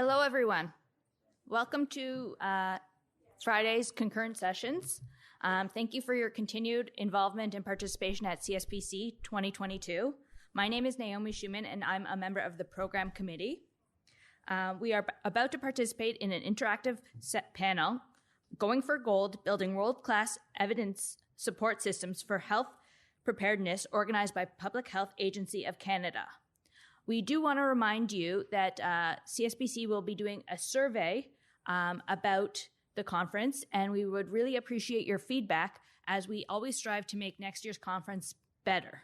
Hello, everyone. Welcome to Friday's concurrent sessions. Thank you for your continued involvement and participation at CSPC 2022. My name is Naomi Schumann, and I'm a member of the program committee. We are about to participate in an interactive panel, Going for Gold, Building World-Class Evidence Support Systems for Health Preparedness, organized by Public Health Agency of Canada. We do want to remind you that CSPC will be doing a survey about the conference, and we would really appreciate your feedback as we always strive to make next year's conference better.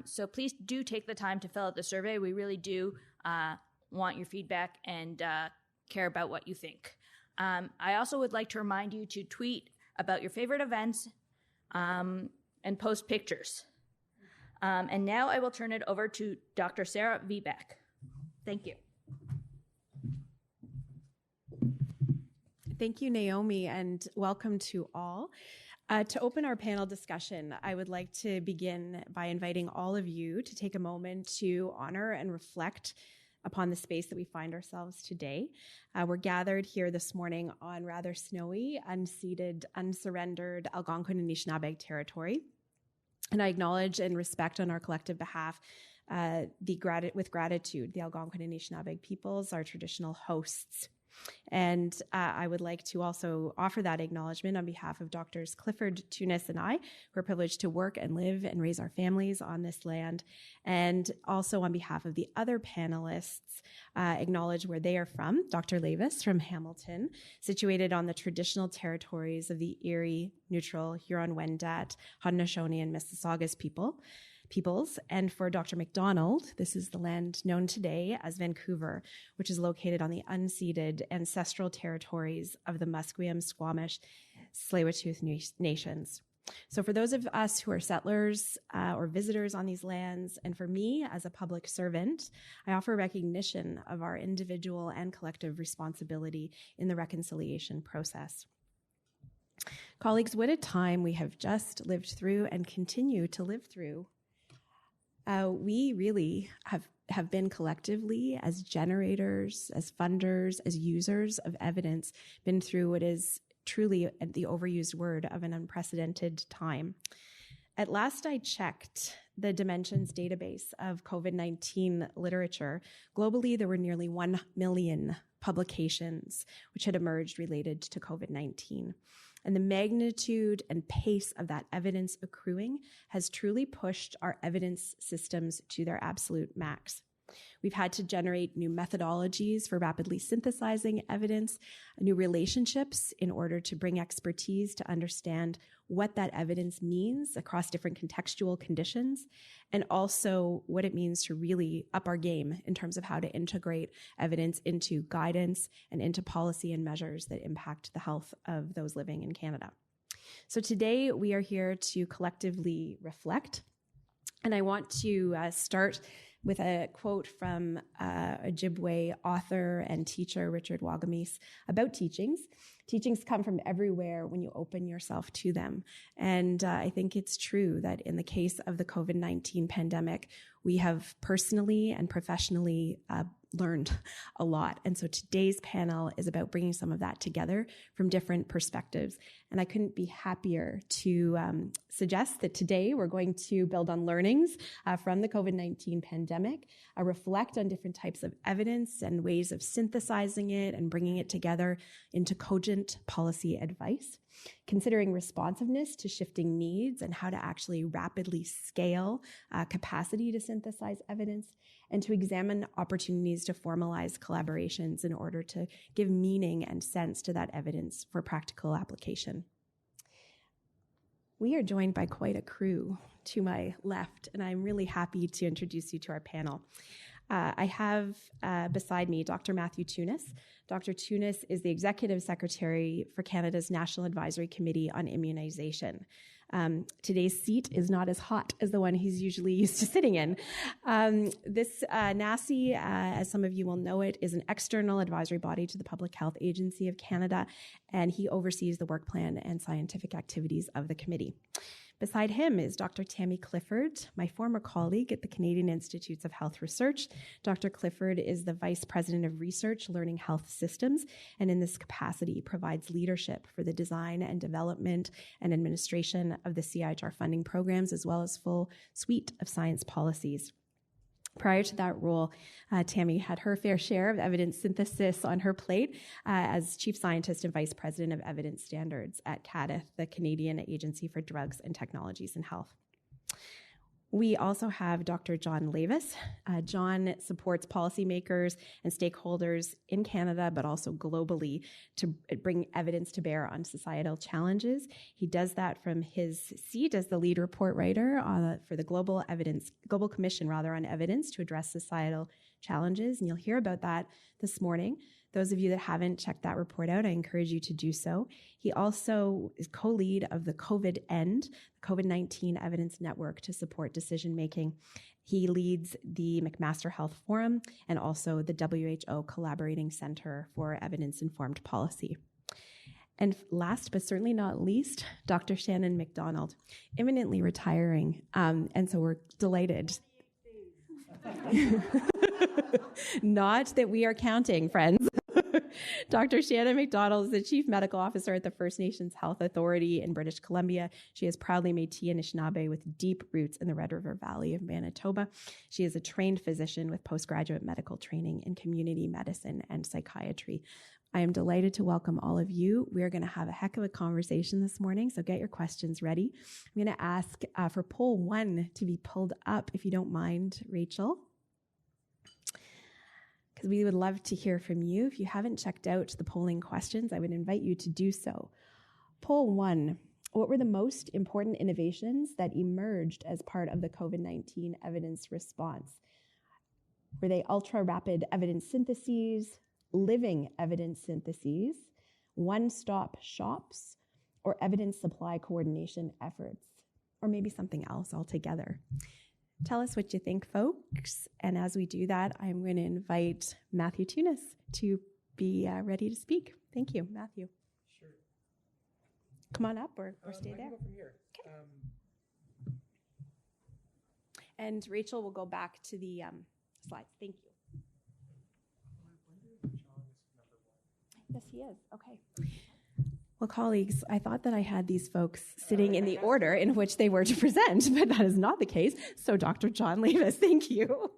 So please do take the time to fill out the survey. We really do want your feedback and care about what you think. I also would like to remind you to tweet about your favorite events and post pictures. And now I will turn it over to Dr. Sarah Vbeck. Thank you. Thank you, Naomi, and welcome to all. To open our panel discussion, I would like to begin by inviting all of you to take a moment to honor and reflect upon the space that we find ourselves today. We're gathered here this morning on rather snowy, unceded, unsurrendered Algonquin and Anishinaabe territory. And I acknowledge and respect on our collective behalf with gratitude the Algonquin and Anishinaabe peoples, our traditional hosts. And I would like to also offer that acknowledgement on behalf of Drs. Clifford Tunis and I, who are privileged to work and live and raise our families on this land. And also on behalf of the other panelists, acknowledge where they are from. Dr. Levis from Hamilton, situated on the traditional territories of the Erie, Neutral, Huron-Wendat, Haudenosaunee, and Mississaugas peoples. And for Dr. McDonald, this is the land known today as Vancouver, which is located on the unceded ancestral territories of the Musqueam, Squamish, Tsleil-Waututh nations. So for those of us who are settlers or visitors on these lands, and for me as a public servant, I offer recognition of our individual and collective responsibility in the reconciliation process. Colleagues, what a time we have just lived through and continue to live through. We really have been collectively, as generators, as funders, as users of evidence, been through what is truly the overused word of an unprecedented time. At last I checked the Dimensions database of COVID-19 literature. Globally, there were nearly 1 million publications which had emerged related to COVID-19. And the magnitude and pace of that evidence accruing has truly pushed our evidence systems to their absolute max. We've had to generate new methodologies for rapidly synthesizing evidence, new relationships in order to bring expertise to understand what that evidence means across different contextual conditions, and also what it means to really up our game in terms of how to integrate evidence into guidance and into policy and measures that impact the health of those living in Canada. So today we are here to collectively reflect. And I want to start with a quote from Ojibwe author and teacher Richard Wagamese about teachings. Teachings come from everywhere when you open yourself to them. And I think it's true that in the case of the COVID-19 pandemic, we have personally and professionally learned a lot. And so today's panel is about bringing some of that together from different perspectives. And I couldn't be happier to suggest that today we're going to build on learnings from the COVID-19 pandemic, reflect on different types of evidence and ways of synthesizing it and bringing it together into cogent policy advice, considering responsiveness to shifting needs and how to actually rapidly scale capacity to synthesize evidence, and to examine opportunities to formalize collaborations in order to give meaning and sense to that evidence for practical application. We are joined by quite a crew to my left, and I'm really happy to introduce you to our panel. I have beside me Dr. Matthew Tunis. Dr. Tunis is the Executive Secretary for Canada's National Advisory Committee on Immunization. Today's seat is not as hot as the one he's usually used to sitting in. This NACI, as some of you will know it, is an external advisory body to the Public Health Agency of Canada, and he oversees the work plan and scientific activities of the committee. Beside him is Dr. Tammy Clifford, my former colleague at the Canadian Institutes of Health Research. Dr. Clifford is the Vice President of Research, Learning Health Systems, and in this capacity provides leadership for the design and development and administration of the CIHR funding programs, as well as full suite of science policies. Prior to that role, Tammy had her fair share of evidence synthesis on her plate as Chief Scientist and Vice President of Evidence Standards at CADTH, the Canadian Agency for Drugs and Technologies in Health. We also have Dr. John Levis. John supports policymakers and stakeholders in Canada, but also globally, to bring evidence to bear on societal challenges. He does that from his seat as the lead report writer for the Global Commission on Evidence to address societal challenges, and you'll hear about that this morning. Those of you that haven't checked that report out, I encourage you to do so. He also is co-lead of the COVID-19 Evidence Network to support decision-making. He leads the McMaster Health Forum and also the WHO Collaborating Center for Evidence-Informed Policy. And last but certainly not least, Dr. Shannon McDonald, imminently retiring, and so we're delighted. Not that we are counting, friends. Dr. Shannon McDonald is the Chief Medical Officer at the First Nations Health Authority in British Columbia. She is proudly Métis Anishinaabe with deep roots in the Red River Valley of Manitoba. She is a trained physician with postgraduate medical training in community medicine and psychiatry. I am delighted to welcome all of you. We are going to have a heck of a conversation this morning, so get your questions ready. I'm going to ask for poll 1 to be pulled up, if you don't mind, Rachel, because we would love to hear from you. If you haven't checked out the polling questions, I would invite you to do so. Poll 1, what were the most important innovations that emerged as part of the COVID-19 evidence response? Were they ultra-rapid evidence syntheses, living evidence syntheses, one-stop shops, or evidence supply coordination efforts, or maybe something else altogether? Tell us what you think, folks. And as we do that, I'm going to invite Matthew Tunis to be ready to speak. Thank you, Matthew. Sure. Come on up or stay there. I can go from here. Okay. And Rachel will go back to the slides. Thank you. Yes, he is. Okay. Well, colleagues, I thought that I had these folks sitting in the order in which they were to present, but that is not the case. So, Dr. John Levis, thank you. Thank you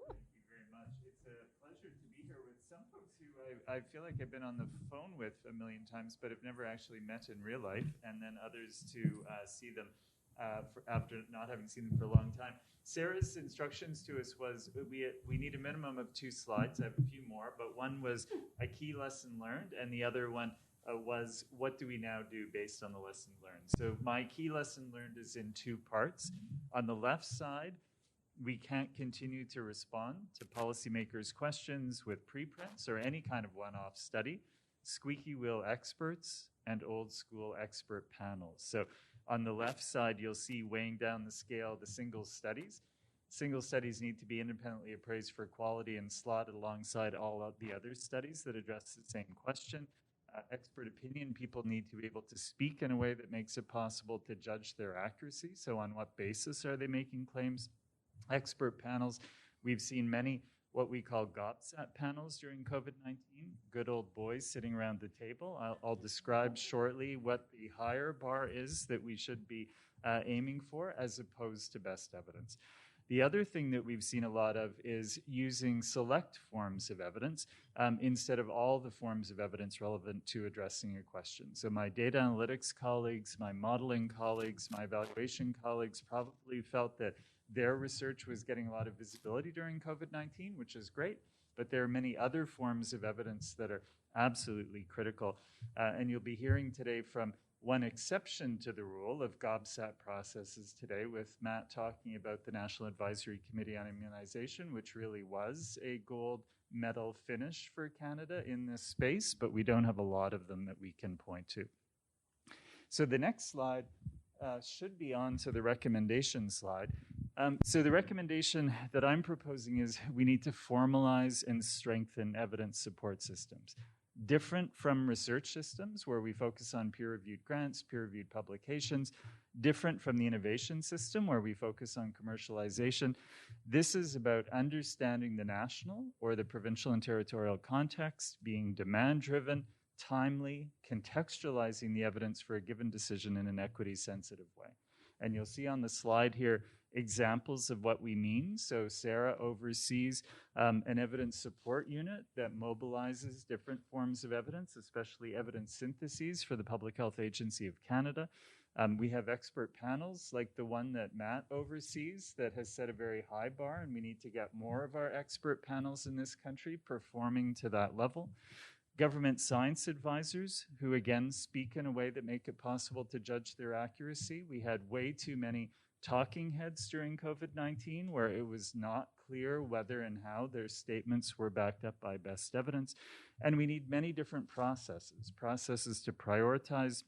very much. It's a pleasure to be here with some folks who I feel like I've been on the phone with a million times, but have never actually met in real life, and then others to see them after not having seen them for a long time. Sarah's instructions to us was we need a minimum of 2 slides. I have a few more, but one was a key lesson learned, and the other one was what do we now do based on the lesson learned. So my key lesson learned is in 2 parts. On the left side, we can't continue to respond to policymakers' questions with preprints or any kind of one-off study, squeaky wheel experts, and old school expert panels. So on the left side, you'll see weighing down the scale the single studies. Single studies need to be independently appraised for quality and slotted alongside all of the other studies that address the same question. Expert opinion, people need to be able to speak in a way that makes it possible to judge their accuracy. So on what basis are they making claims? Expert panels, we've seen many what we call GOBSAT panels during COVID-19, good old boys sitting around the table. I'll describe shortly what the higher bar is that we should be aiming for as opposed to best evidence. The other thing that we've seen a lot of is using select forms of evidence instead of all the forms of evidence relevant to addressing a question. So my data analytics colleagues, my modeling colleagues, my evaluation colleagues probably felt that their research was getting a lot of visibility during COVID-19, which is great, but there are many other forms of evidence that are absolutely critical. And you'll be hearing today from one exception to the rule of GOBSAT processes today, with Matt talking about the National Advisory Committee on Immunization, which really was a gold medal finish for Canada in this space, but we don't have a lot of them that we can point to. So the next slide should be on to the recommendation slide. So the recommendation that I'm proposing is we need to formalize and strengthen evidence support systems. Different from research systems where we focus on peer-reviewed grants, peer-reviewed publications, different from the innovation system where we focus on commercialization. This is about understanding the national or the provincial and territorial context, being demand-driven, timely, contextualizing the evidence for a given decision in an equity-sensitive way. And you'll see on the slide here examples of what we mean. So Sarah oversees an evidence support unit that mobilizes different forms of evidence, especially evidence syntheses for the Public Health Agency of Canada. We have expert panels like the one that Matt oversees that has set a very high bar, and we need to get more of our expert panels in this country performing to that level. Government science advisors who, again, speak in a way that make it possible to judge their accuracy. We had way too many talking heads during COVID-19 where it was not clear whether and how their statements were backed up by best evidence. And we need many different processes to prioritize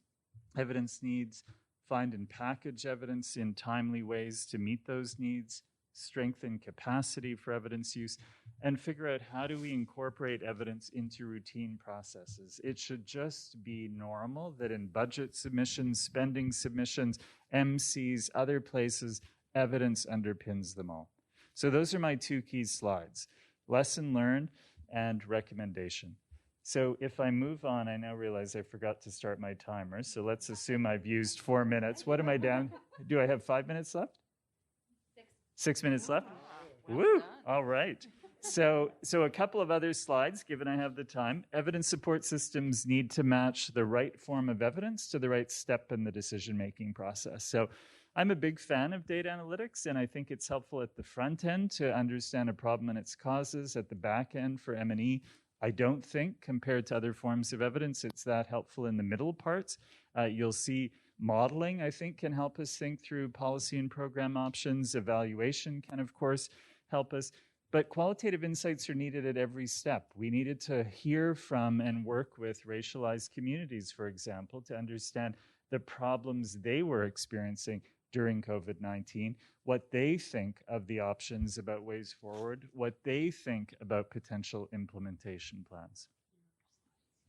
evidence needs, find and package evidence in timely ways to meet those needs, strengthen capacity for evidence use, and figure out how do we incorporate evidence into routine processes. It should just be normal that in budget submissions, spending submissions, MCs, other places, evidence underpins them all. So those are my two key slides, lesson learned and recommendation. So if I move on, I now realize I forgot to start my timer. So let's assume I've used 4 minutes. What am I down? Do I have 5 minutes left? 6 minutes left? Woo! All right. So a couple of other slides, given I have the time. Evidence support systems need to match the right form of evidence to the right step in the decision-making process. So I'm a big fan of data analytics, and I think it's helpful at the front end to understand a problem and its causes. At the back end for M&E, I don't think, compared to other forms of evidence, it's that helpful in the middle parts. You'll see modeling, I think, can help us think through policy and program options. Evaluation can, of course, help us. But qualitative insights are needed at every step. We needed to hear from and work with racialized communities, for example, to understand the problems they were experiencing during COVID-19, what they think of the options about ways forward, what they think about potential implementation plans.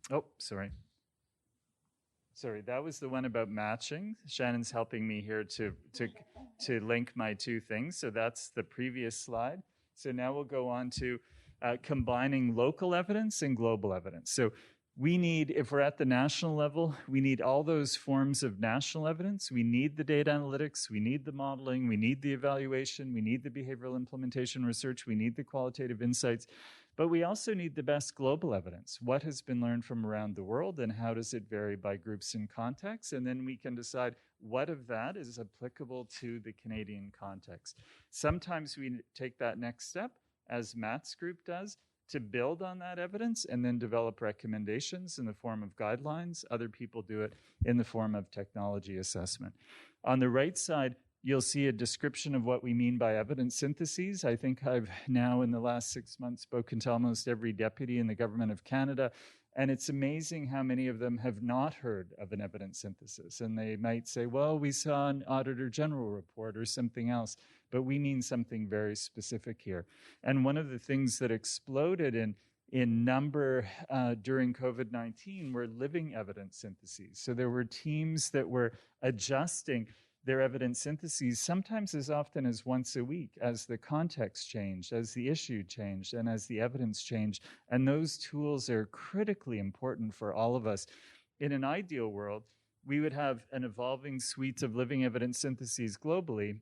Oh, sorry. Sorry, that was the one about matching. Shannon's helping me here to link my two things. So that's the previous slide. So now we'll go on to combining local evidence and global evidence. So we need, if we're at the national level, we need all those forms of national evidence. We need the data analytics, we need the modeling, we need the evaluation, we need the behavioral implementation research, we need the qualitative insights, but we also need the best global evidence. What has been learned from around the world and how does it vary by groups and contexts? And then we can decide what of that is applicable to the Canadian context. Sometimes we take that next step, as Matt's group does, to build on that evidence and then develop recommendations in the form of guidelines. Other people do it in the form of technology assessment. On the right side, you'll see a description of what we mean by evidence syntheses. I think I've now in the last 6 months spoken to almost every deputy in the Government of Canada, and it's amazing how many of them have not heard of an evidence synthesis. And they might say, well, we saw an Auditor General report or something else, but we mean something very specific here. And one of the things that exploded in number during COVID-19 were living evidence syntheses. So there were teams that were adjusting their evidence syntheses sometimes as often as once a week as the context changed, as the issue changed, and as the evidence changed. And those tools are critically important for all of us. In an ideal world, we would have an evolving suite of living evidence syntheses globally,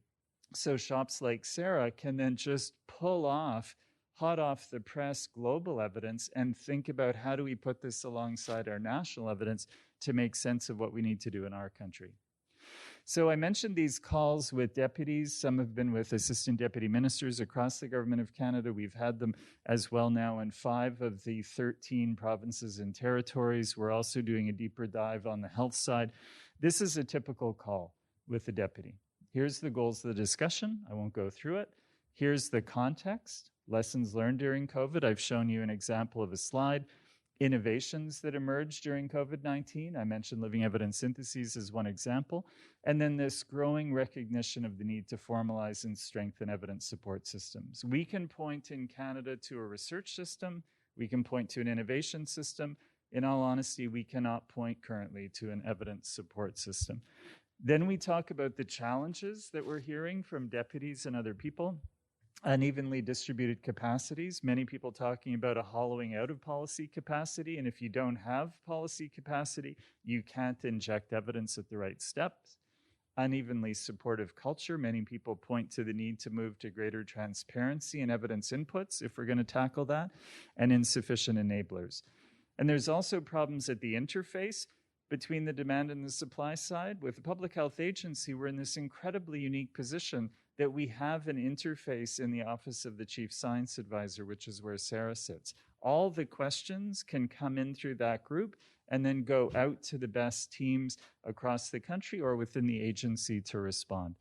so shops like Sarah can then just pull off hot off the press global evidence and think about how do we put this alongside our national evidence to make sense of what we need to do in our country. So I mentioned these calls with deputies. Some have been with assistant deputy ministers across the Government of Canada. We've had them as well now in 5 of the 13 provinces and territories. We're also doing a deeper dive on the health side. This is a typical call with the deputy. Here's the goals of the discussion. I won't go through it. Here's the context, lessons learned during COVID. I've shown you an example of a slide. innovations that emerged during COVID-19. I mentioned living evidence syntheses as one example. And then this growing recognition of the need to formalize and strengthen evidence support systems. We can point in Canada to a research system. We can point to an innovation system. In all honesty, we cannot point currently to an evidence support system. Then we talk about the challenges that we're hearing from deputies and other people. Unevenly distributed capacities, many people talking about a hollowing out of policy capacity, and if you don't have policy capacity, you can't inject evidence at the right steps. Unevenly supportive culture, many people point to the need to move to greater transparency and evidence inputs if we're going to tackle that, and insufficient enablers. And there's also problems at the interface between the demand and the supply side. With the Public Health Agency, we're in this incredibly unique position that we have an interface in the Office of the Chief Science Advisor, which is where Sarah sits. All the questions can come in through that group and then go out to the best teams across the country or within the agency to respond.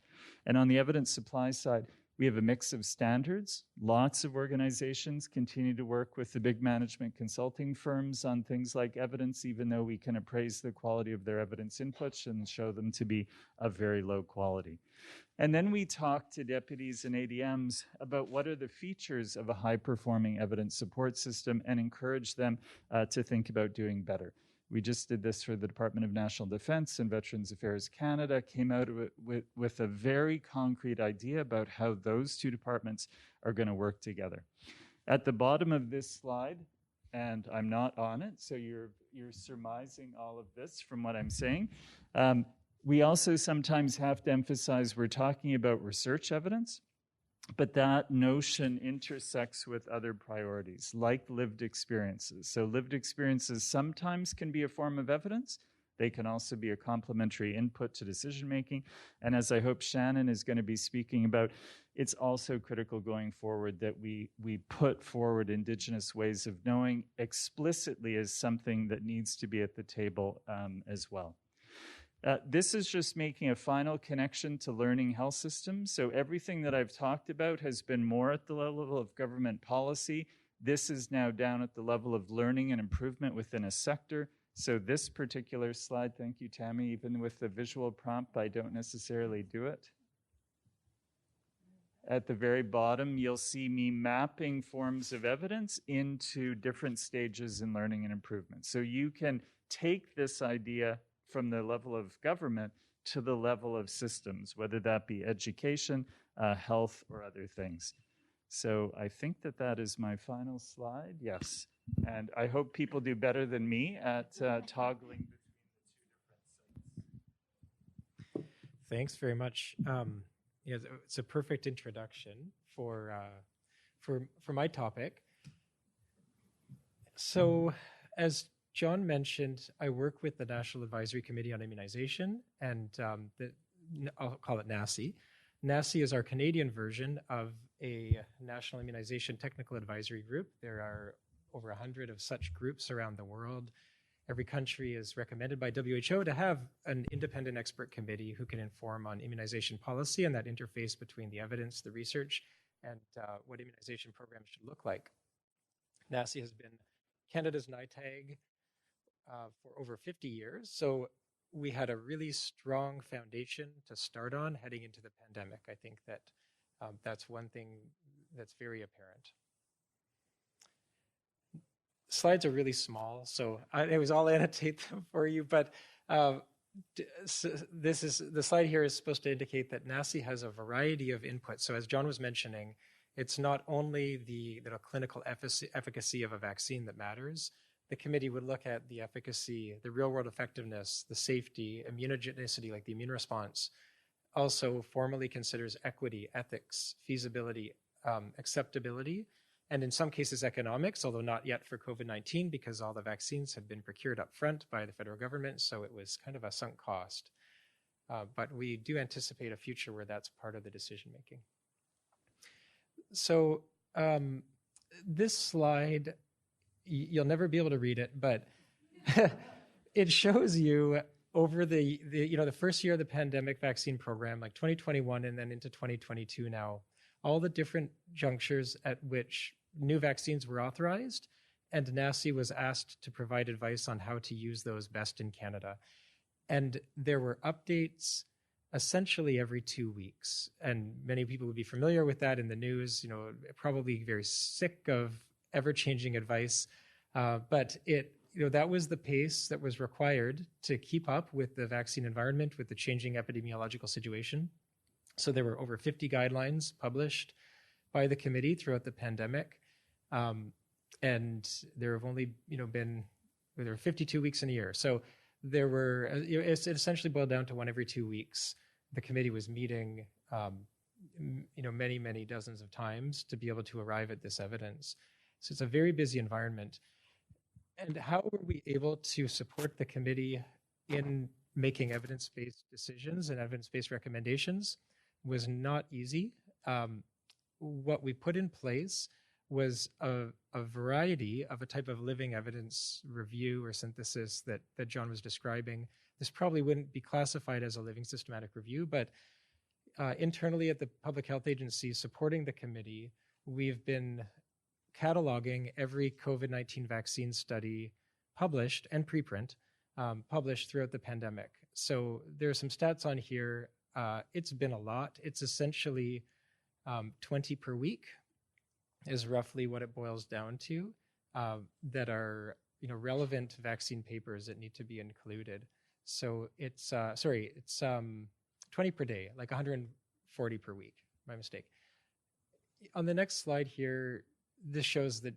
And on the evidence supply side, we have a mix of standards. Lots of organizations continue to work with the big management consulting firms on things like evidence, even though we can appraise the quality of their evidence inputs and show them to be of very low quality. And then we talk to deputies and ADMs about what are the features of a high-performing evidence support system and encourage them to think about doing better. We just did this for the Department of National Defence and Veterans Affairs Canada, came out of it with a very concrete idea about how those two departments are going to work together. At the bottom of this slide, and I'm not on it, so you're surmising all of this from what I'm saying, we also sometimes have to emphasize we're talking about research evidence, but that notion intersects with other priorities, like lived experiences. So lived experiences sometimes can be a form of evidence. They can also be a complementary input to decision-making. And as I hope Shannon is going to be speaking about, it's also critical going forward that we put forward Indigenous ways of knowing explicitly as something that needs to be at the table as well. This is just making a final connection to learning health systems. So everything that I've talked about has been more at the level of government policy. This is now down at the level of learning and improvement within a sector. So this particular slide, thank you, Tammy, even with the visual prompt, I don't necessarily do it. At the very bottom, you'll see me mapping forms of evidence into different stages in learning and improvement. So you can take this idea from the level of government to the level of systems, whether that be education, health, or other things. So I think that is my final slide. Yes. And I hope people do better than me at toggling between the two different sites. Thanks very much. Yeah, it's a perfect introduction for my topic. So, as John mentioned, I work with the National Advisory Committee on Immunization, and I'll call it NACI. NACI is our Canadian version of a National Immunization Technical Advisory Group. There are over 100 of such groups around the world. Every country is recommended by WHO to have an independent expert committee who can inform on immunization policy and that interface between the evidence, the research, and what immunization programs should look like. NACI has been Canada's NITAG for over 50 years. So we had a really strong foundation to start on heading into the pandemic. I think that that's one thing that's very apparent. Slides are really small, so I was all annotate them for you, but the slide here is supposed to indicate that NACI has a variety of inputs. So as John was mentioning, it's not only the clinical efficacy of a vaccine that matters. The committee would look at the efficacy, the real-world effectiveness, the safety, immunogenicity, like the immune response. Also formally considers equity, ethics, feasibility, acceptability, and in some cases economics, although not yet for COVID-19 because all the vaccines had been procured up front by the federal government, so it was kind of a sunk cost. But we do anticipate a future where that's part of the decision-making. So this slide, you'll never be able to read it, but it shows you over the first year of the pandemic vaccine program, like 2021 and then into 2022 now, all the different junctures at which new vaccines were authorized and NACI was asked to provide advice on how to use those best in Canada. And there were updates essentially every 2 weeks. And many people would be familiar with that in the news, probably very sick of ever-changing advice. But that was the pace that was required to keep up with the vaccine environment, with the changing epidemiological situation. So there were over 50 guidelines published by the committee throughout the pandemic. And there have only, there were 52 weeks in a year. So there were, it essentially boiled down to one every 2 weeks. The committee was meeting, many, many dozens of times to be able to arrive at this evidence. So it's a very busy environment. And how were we able to support the committee in making evidence-based decisions and evidence-based recommendations was not easy. What we put in place was a variety of a type of living evidence review or synthesis that John was describing. This probably wouldn't be classified as a living systematic review, but internally at the Public Health Agency supporting the committee, we've been cataloging every COVID-19 vaccine study published and preprint published throughout the pandemic. So there are some stats on here. It's been a lot. It's essentially 20 per week is roughly what it boils down to, that are relevant vaccine papers that need to be included. So it's 20 per day, like 140 per week. My mistake. On the next slide here, this shows that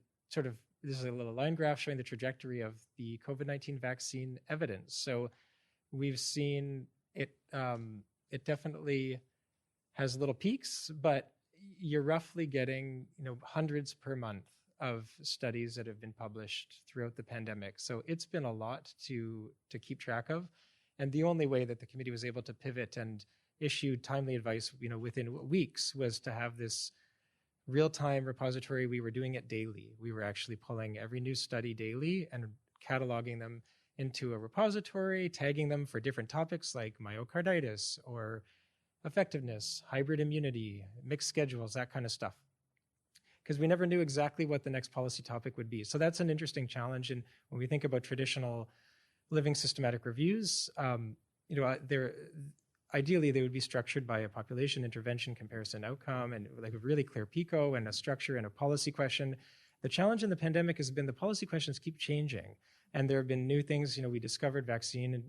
this is a little line graph showing the trajectory of the COVID-19 vaccine evidence. So we've seen it. It definitely has little peaks, but you're roughly getting hundreds per month of studies that have been published throughout the pandemic. So it's been a lot to keep track of. And the only way that the committee was able to pivot and issue timely advice within weeks was to have this real-time repository. We were doing it daily. We were actually pulling every new study daily and cataloging them into a repository, tagging them for different topics like myocarditis or effectiveness, hybrid immunity, mixed schedules, that kind of stuff. Because we never knew exactly what the next policy topic would be. So that's an interesting challenge. And when we think about traditional living systematic reviews, ideally they would be structured by a population intervention comparison outcome and like a really clear PICO and a structure and a policy question. The challenge in the pandemic has been the policy questions keep changing. And there have been new things. We discovered vaccine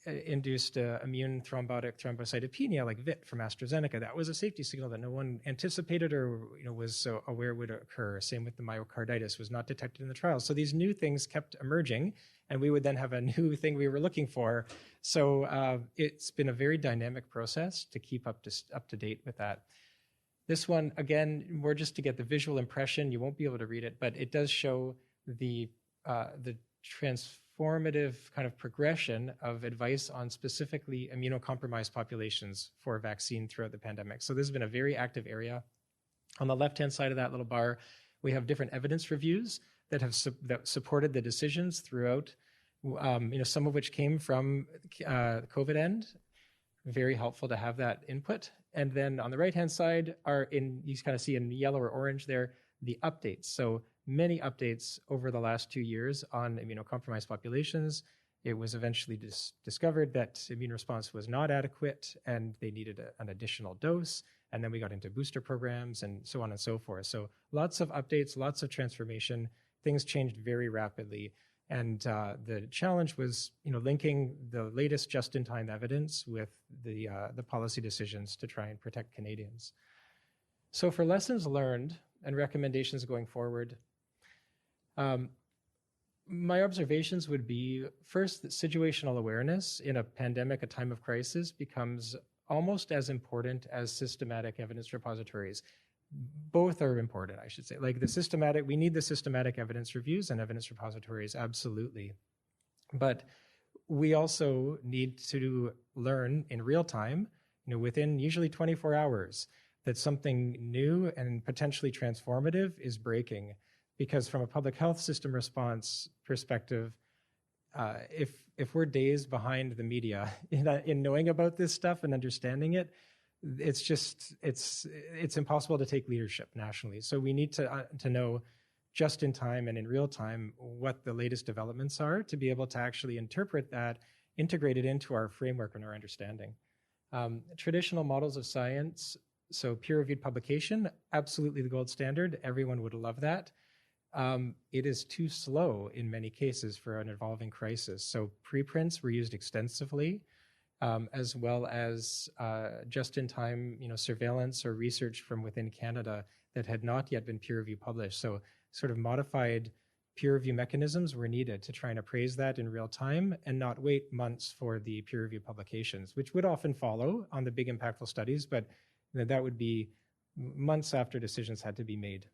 induced immune thrombocytopenia like VIT from AstraZeneca. That was a safety signal that no one anticipated or was aware would occur. Same with the myocarditis, was not detected in the trials. So these new things kept emerging, and we would then have a new thing we were looking for. So it's been a very dynamic process to keep up to date with that. This one, again, more just to get the visual impression. You won't be able to read it, but it does show the transformative kind of progression of advice on specifically immunocompromised populations for vaccine throughout the pandemic. So this has been a very active area. On the left-hand side of that little bar, we have different evidence reviews that have that supported the decisions throughout, some of which came from COVID end. Very helpful to have that input. And then on the right-hand side you kind of see in yellow or orange there, the updates. So many updates over the last 2 years on immunocompromised populations. It was eventually discovered that immune response was not adequate and they needed an additional dose. And then we got into booster programs and so on and so forth. So lots of updates, lots of transformation. Things changed very rapidly. And the challenge was, linking the latest just-in-time evidence with the policy decisions to try and protect Canadians. So for lessons learned and recommendations going forward, my observations would be, first, that situational awareness in a pandemic, a time of crisis, becomes almost as important as systematic evidence repositories. Both are important, I should say. Like we need the systematic evidence reviews and evidence repositories, absolutely. But we also need to learn in real time, within usually 24 hours, that something new and potentially transformative is breaking. Because from a public health system response perspective, if we're days behind the media in knowing about this stuff and understanding it, it's impossible to take leadership nationally. So we need to know just in time and in real time what the latest developments are to be able to actually interpret that, integrate it into our framework and our understanding. Traditional models of science, so peer-reviewed publication, absolutely the gold standard. Everyone would love that. It is too slow in many cases for an evolving crisis. So preprints were used extensively, as well as just-in-time, surveillance or research from within Canada that had not yet been peer-review published. So sort of modified peer review mechanisms were needed to try and appraise that in real time and not wait months for the peer review publications, which would often follow on the big impactful studies, but that would be months after decisions had to be made.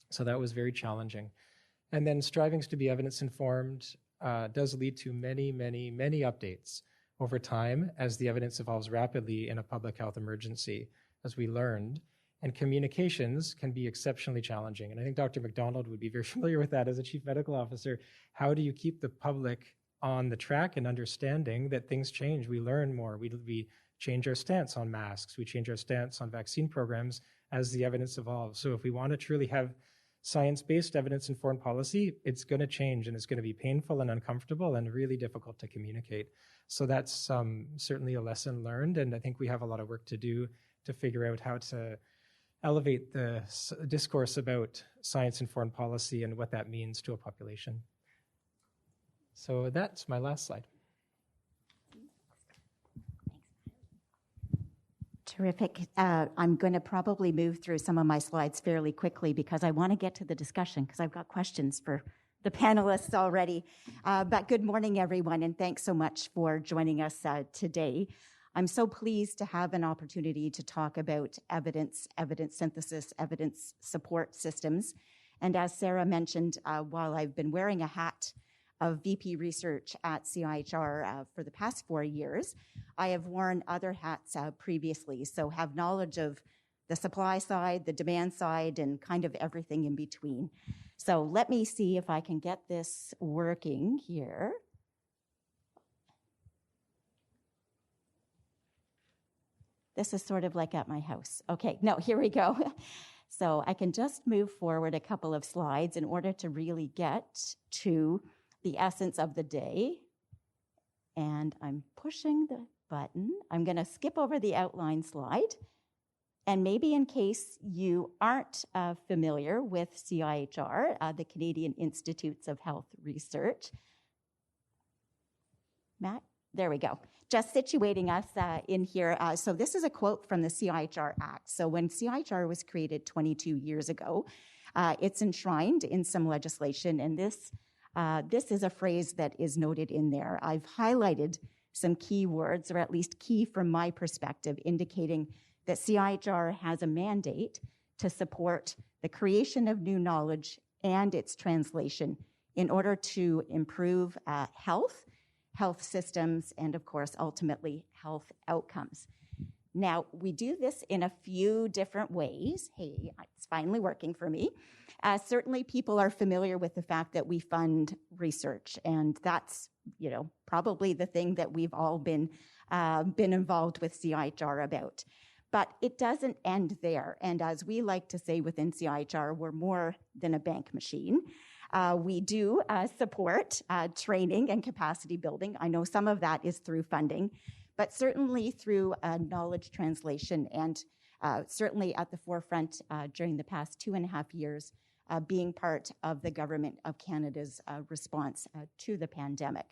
So that was very challenging. And then striving to be evidence-informed does lead to many, many, many updates over time as the evidence evolves rapidly in a public health emergency, as we learned. And communications can be exceptionally challenging. And I think Dr. McDonald would be very familiar with that as a chief medical officer. How do you keep the public on the track and understanding that things change? We learn more. We change our stance on masks. We change our stance on vaccine programs as the evidence evolves. So if we want to truly have science-based evidence-informed policy, it's going to change, and it's going to be painful and uncomfortable and really difficult to communicate. So that's certainly a lesson learned, and I think we have a lot of work to do to figure out how to elevate the discourse about science-informed policy and what that means to a population. So that's my last slide. Terrific. I'm going to probably move through some of my slides fairly quickly because I want to get to the discussion because I've got questions for the panelists already. But good morning, everyone, and thanks so much for joining us today. I'm so pleased to have an opportunity to talk about evidence synthesis, evidence support systems. And as Sarah mentioned, while I've been wearing a hat of VP research at CIHR for the past 4 years, I have worn other hats previously, so have knowledge of the supply side, the demand side, and kind of everything in between. So let me see if I can get this working here. This is sort of like at my house. Okay, no, here we go. So I can just move forward a couple of slides in order to really get to the essence of the day. And I'm pushing the button. I'm going to skip over the outline slide. And maybe in case you aren't familiar with CIHR, the Canadian Institutes of Health Research. Matt, there we go. Just situating us in here. So this is a quote from the CIHR Act. So when CIHR was created 22 years ago, it's enshrined in some legislation, and this is a phrase that is noted in there. I've highlighted some key words, or at least key from my perspective, indicating that CIHR has a mandate to support the creation of new knowledge and its translation in order to improve health systems, and of course, ultimately, health outcomes. Now, we do this in a few different ways. Hey, it's finally working for me. Certainly, people are familiar with the fact that we fund research, and that's, probably the thing that we've all been involved with CIHR about. But it doesn't end there. And as we like to say within CIHR, we're more than a bank machine. We do support training and capacity building. I know some of that is through funding, but certainly through knowledge translation, and certainly at the forefront during the past 2.5 years, being part of the Government of Canada's response to the pandemic.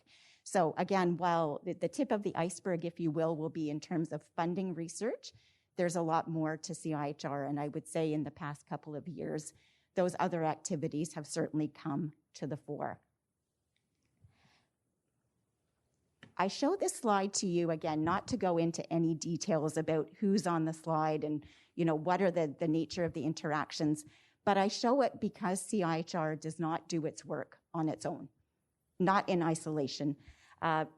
So again, while the tip of the iceberg, if you will be in terms of funding research, there's a lot more to CIHR, and I would say in the past couple of years, those other activities have certainly come to the fore. I show this slide to you, again, not to go into any details about who's on the slide and what are the nature of the interactions, but I show it because CIHR does not do its work on its own, not in isolation.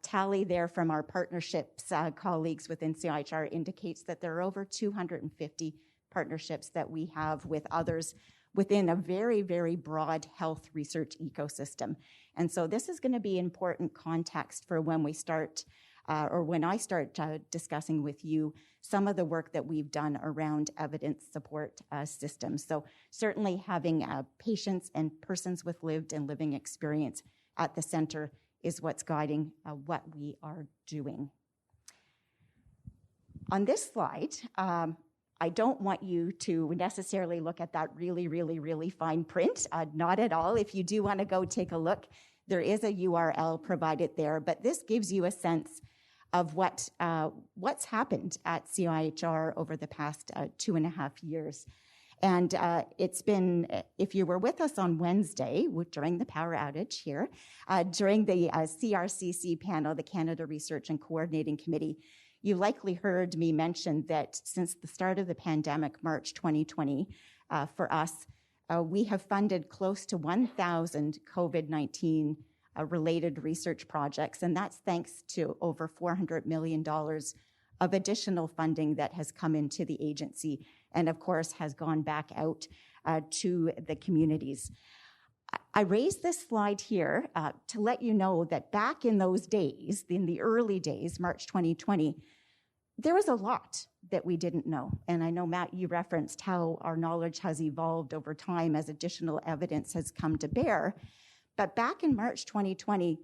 Tally there from our partnerships colleagues within CIHR indicates that there are over 250 partnerships that we have with others within a very, very broad health research ecosystem. And so this is going to be important context for when we start or when I start discussing with you some of the work that we've done around evidence support systems. So certainly having patients and persons with lived and living experience at the center is what's guiding what we are doing. On this slide, I don't want you to necessarily look at that really fine print, not at all. If you do want to go take a look, there is a URL provided there, but this gives you a sense of what's happened at CIHR over the past 2.5 years. And it's been, if you were with us on Wednesday during the power outage here, during the CRCC panel, the Canada Research and Coordinating Committee, you likely heard me mention that since the start of the pandemic, March 2020, for us, we have funded close to 1,000 COVID-19 related research projects, and that's thanks to over $400 million of additional funding that has come into the agency and, of course, has gone back out to the communities. I raised this slide here to let you know that back in those days, in the early days, March 2020, there was a lot that we didn't know. And I know, Matt, you referenced how our knowledge has evolved over time as additional evidence has come to bear. But back in March 2020,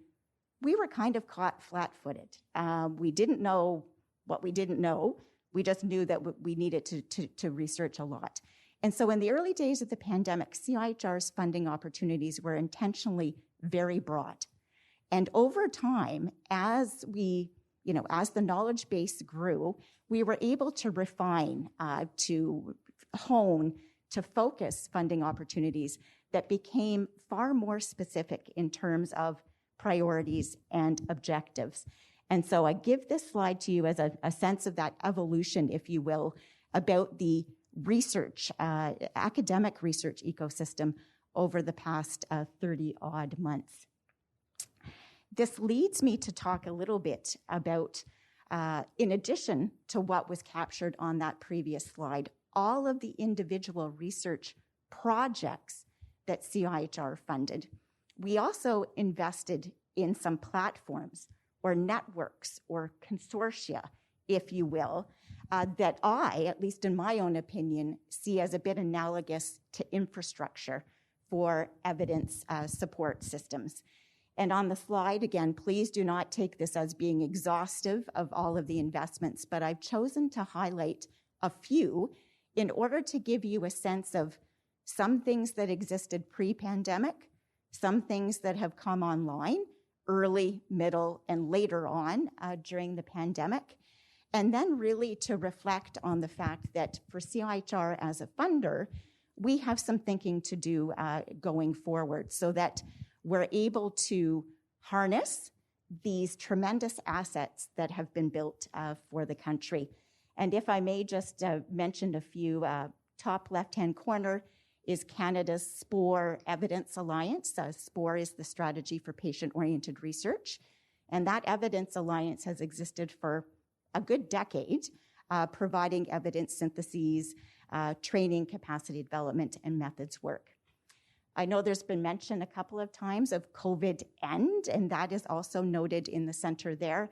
we were kind of caught flat-footed. We didn't know what we didn't know. We just knew that we needed to research a lot. And so in the early days of the pandemic, CIHR's funding opportunities were intentionally very broad. And over time, as the knowledge base grew, we were able to refine, to hone, to focus funding opportunities that became far more specific in terms of priorities and objectives. And so I give this slide to you as a sense of that evolution, if you will, about the research, academic research ecosystem over the past 30-odd months. This leads me to talk a little bit about, in addition to what was captured on that previous slide, all of the individual research projects that CIHR funded. We also invested in some platforms or networks or consortia, if you will, that I, at least in my own opinion, see as a bit analogous to infrastructure for evidence support systems. And on the slide, again, please do not take this as being exhaustive of all of the investments, but I've chosen to highlight a few in order to give you a sense of some things that existed pre-pandemic, some things that have come online early, middle, and later on during the pandemic, and then really to reflect on the fact that for CIHR as a funder, we have some thinking to do going forward so that we're able to harness these tremendous assets that have been built for the country. And if I may just mention a few, top left-hand corner is Canada's SPORE Evidence Alliance. SPORE is the Strategy for Patient-Oriented Research. And that Evidence Alliance has existed for a good decade, providing evidence syntheses, training, capacity development, and methods work. I know there's been mention a couple of times of COVID End, and that is also noted in the center there.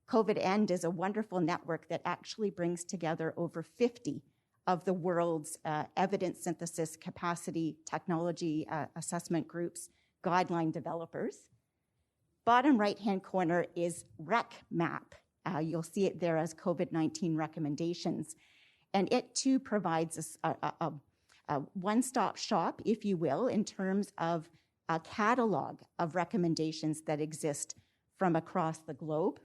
COVID End is a wonderful network that actually brings together over 50 of the world's evidence synthesis, capacity, technology assessment groups, guideline developers. Bottom right-hand corner is RecMap. You'll see it there as COVID-19 recommendations. And it too provides a one-stop shop, if you will, in terms of a catalog of recommendations that exist from across the globe.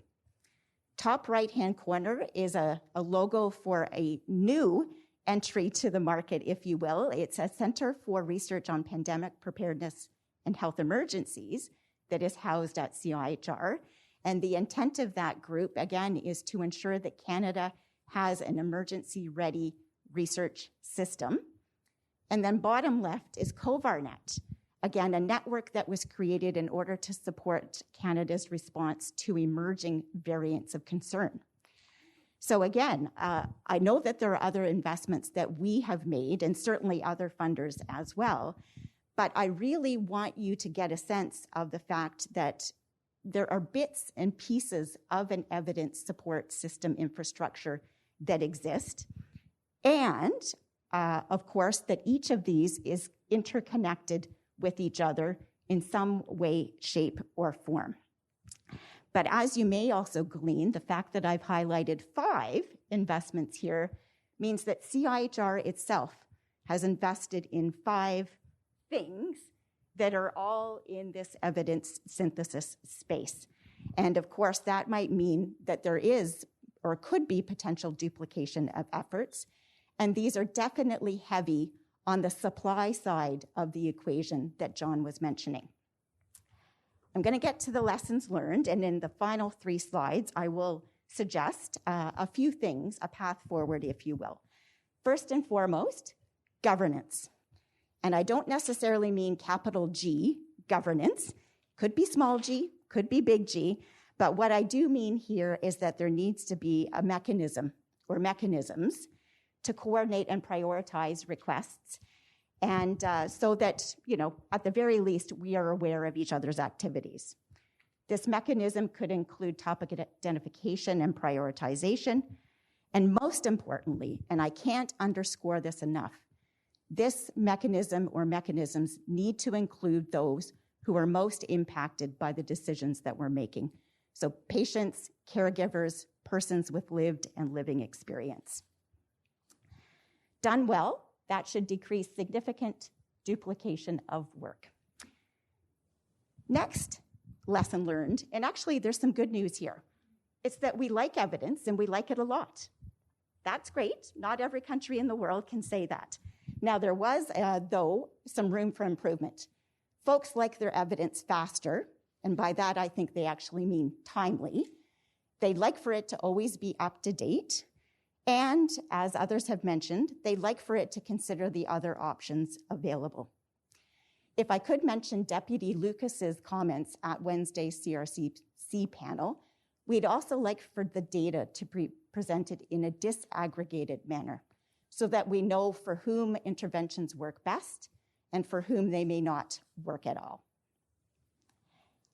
Top right-hand corner is a logo for a new entry to the market, if you will. It's a Center for Research on Pandemic Preparedness and Health Emergencies that is housed at CIHR. And the intent of that group, again, is to ensure that Canada has an emergency-ready research system. And then bottom left is COVARNet, again, a network that was created in order to support Canada's response to emerging variants of concern. So again, I know that there are other investments that we have made, and certainly other funders as well, but I really want you to get a sense of the fact that there are bits and pieces of an evidence support system infrastructure that exist. And, of course, that each of these is interconnected with each other in some way, shape, or form. But as you may also glean, the fact that I've highlighted 5 investments here means that CIHR itself has invested in 5 things that are all in this evidence synthesis space. And of course, that might mean that there is or could be potential duplication of efforts. And these are definitely heavy on the supply side of the equation that John was mentioning. I'm going to get to the lessons learned, and in the final 3 slides, I will suggest a few things, a path forward, if you will. First and foremost, governance. And I don't necessarily mean capital G, governance. Could be small g, could be big G, but what I do mean here is that there needs to be a mechanism or mechanisms to coordinate and prioritize requests, and so that, at the very least, we are aware of each other's activities. This mechanism could include topic identification and prioritization, and most importantly, and I can't underscore this enough, this mechanism or mechanisms need to include those who are most impacted by the decisions that we're making. So patients, caregivers, persons with lived and living experience. Done well, that should decrease significant duplication of work. Next lesson learned, and actually there's some good news here. It's that we like evidence and we like it a lot. That's great. Not every country in the world can say that. Now, there was, though, some room for improvement. Folks like their evidence faster, and by that I think they actually mean timely. They like for it to always be up to date, and as others have mentioned, they like for it to consider the other options available. If I could mention Deputy Lucas's comments at Wednesday's CRCC panel, we'd also like for the data to be presented in a disaggregated manner, so that we know for whom interventions work best and for whom they may not work at all.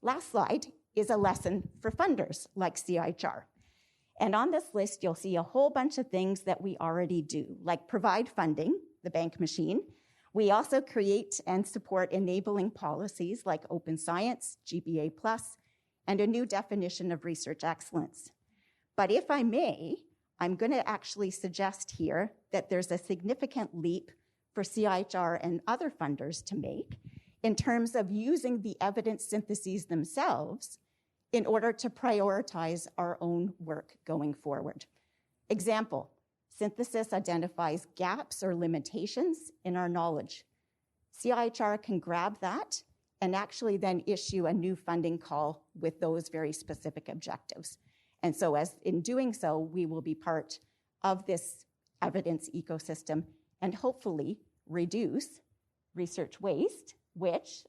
Last slide is a lesson for funders like CIHR. And on this list, you'll see a whole bunch of things that we already do, like provide funding, the bank machine. We also create and support enabling policies like open science, GBA+, and a new definition of research excellence. But if I may, I'm going to actually suggest here that there's a significant leap for CIHR and other funders to make in terms of using the evidence syntheses themselves in order to prioritize our own work going forward. Example, synthesis identifies gaps or limitations in our knowledge. CIHR can grab that and actually then issue a new funding call with those very specific objectives. And so as in doing so, we will be part of this evidence ecosystem and hopefully reduce research waste, which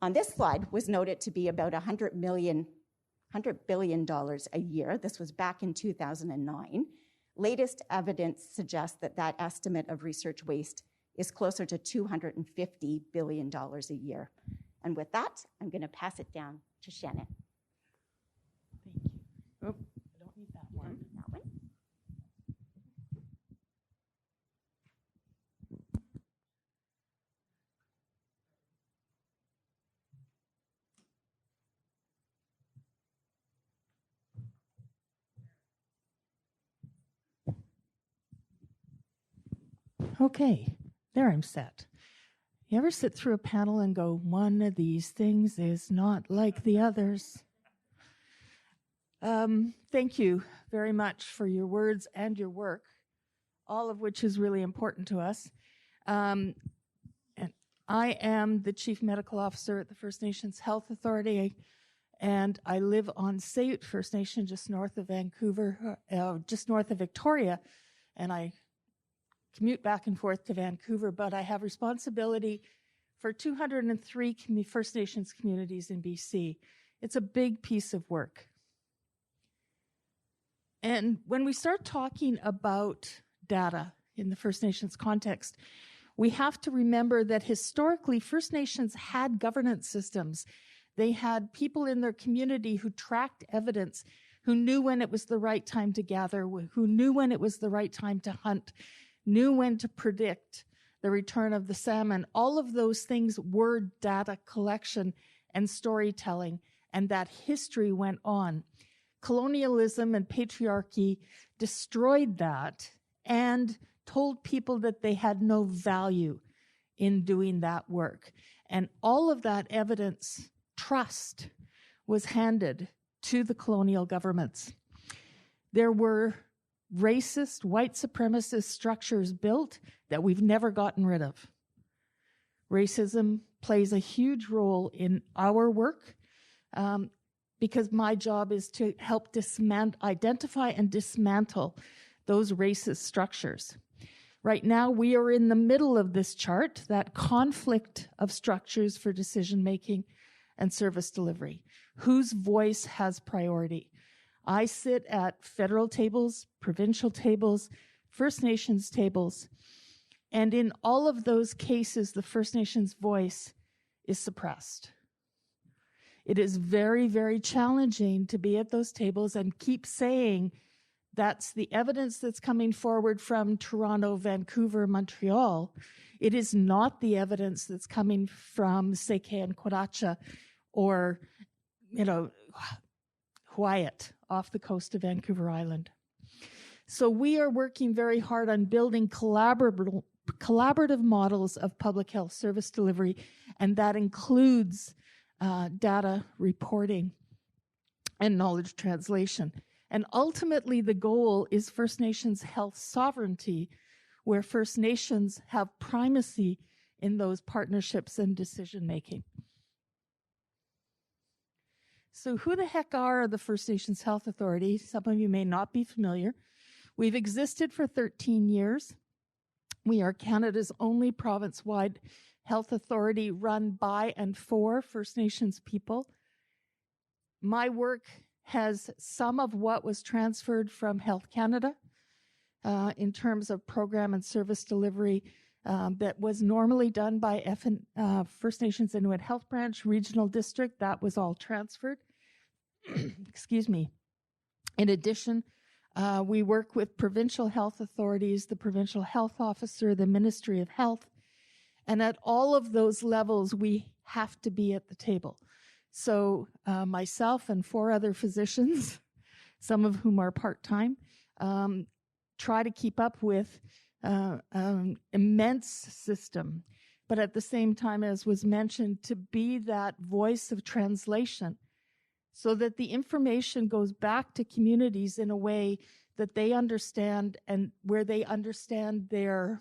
on this slide was noted to be about $100 billion a year. This was back in 2009. Latest evidence suggests that that estimate of research waste is closer to $250 billion a year. And with that, I'm going to pass it down to Shannon. Thank you. Oh, I don't need that one. That one. Okay, there I'm set. You ever sit through a panel and go, one of these things is not like the others? Thank you very much for your words and your work, all of which is really important to us. And I am the Chief Medical Officer at the First Nations Health Authority, and I live on Sayut First Nation, just north of Vancouver, just north of Victoria, and I commute back and forth to Vancouver, but I have responsibility for 203 First Nations communities in BC. It's a big piece of work. And when we start talking about data in the First Nations context, we have to remember that historically First Nations had governance systems They had people in their community who tracked evidence, who knew when it was the right time to gather, who knew when it was the right time to hunt, knew when to predict the return of the salmon. All of those things were data collection and storytelling, and that history went on. Colonialism and patriarchy destroyed that and told people that they had no value in doing that work. And all of that evidence, trust, was handed to the colonial governments. There were racist, white supremacist structures built that we've never gotten rid of. Racism plays a huge role in our work because my job is to help identify and dismantle those racist structures. Right now, we are in the middle of this chart, that conflict of structures for decision-making and service delivery. Whose voice has priority? I sit at federal tables, provincial tables, First Nations tables, and in all of those cases, the First Nations voice is suppressed. It is very, very challenging to be at those tables and keep saying that's the evidence that's coming forward from Toronto, Vancouver, Montreal. It is not the evidence that's coming from Seke and Kwaracha or, Hawaiiat off the coast of Vancouver Island. So we are working very hard on building collaborative models of public health service delivery, and that includes data reporting and knowledge translation. And ultimately, the goal is First Nations health sovereignty, where First Nations have primacy in those partnerships and decision-making. So who the heck are the First Nations Health Authority? Some of you may not be familiar. We've existed for 13 years. We are Canada's only province-wide health authority run by and for First Nations people. My work has some of what was transferred from Health Canada in terms of program and service delivery that was normally done by First Nations Inuit Health Branch Regional District. That was all transferred. Excuse me. In addition, we work with provincial health authorities, the provincial health officer, the Ministry of Health, and at all of those levels, we have to be at the table. So myself and 4 other physicians, some of whom are part-time, try to keep up with immense system, but at the same time, as was mentioned, to be that voice of translation so that the information goes back to communities in a way that they understand and where they understand their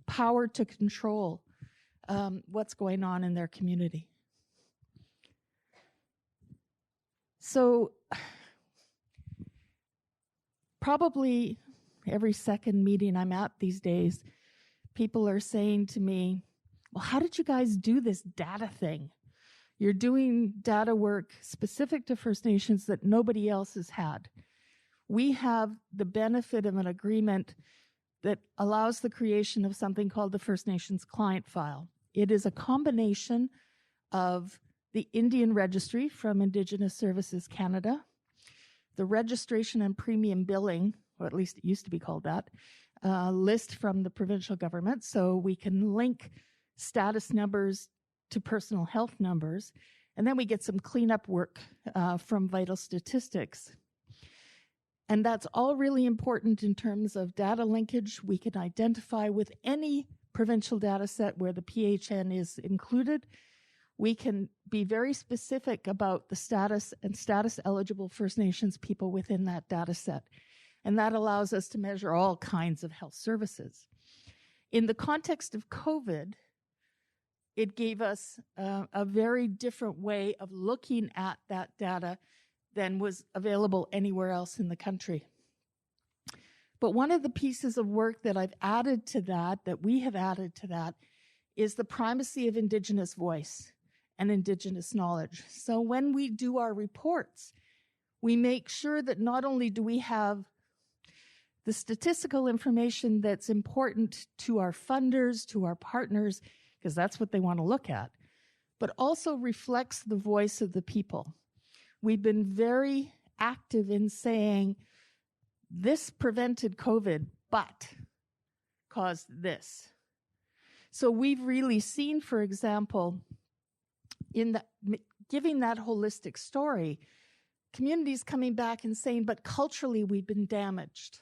power to control what's going on in their community. So probably every second meeting I'm at these days, people are saying to me, well, how did you guys do this data thing? You're doing data work specific to First Nations that nobody else has had. We have the benefit of an agreement that allows the creation of something called the First Nations Client File. It is a combination of the Indian Registry from Indigenous Services Canada, the registration and premium billing, or at least it used to be called that, list from the provincial government, so we can link status numbers to personal health numbers, and then we get some cleanup work from vital statistics. And that's all really important in terms of data linkage. We can identify with any provincial data set where the PHN is included. We can be very specific about the status and status eligible First Nations people within that data set. And that allows us to measure all kinds of health services. In the context of COVID, it gave us a very different way of looking at that data than was available anywhere else in the country. But one of the pieces of work that I've added to that we have added to that, is the primacy of Indigenous voice and Indigenous knowledge. So when we do our reports, we make sure that not only do we have the statistical information that's important to our funders, to our partners, because that's what they want to look at, but also reflects the voice of the people. We've been very active in saying, this prevented COVID, but caused this. So we've really seen, for example, in giving that holistic story, communities coming back and saying, but culturally we've been damaged.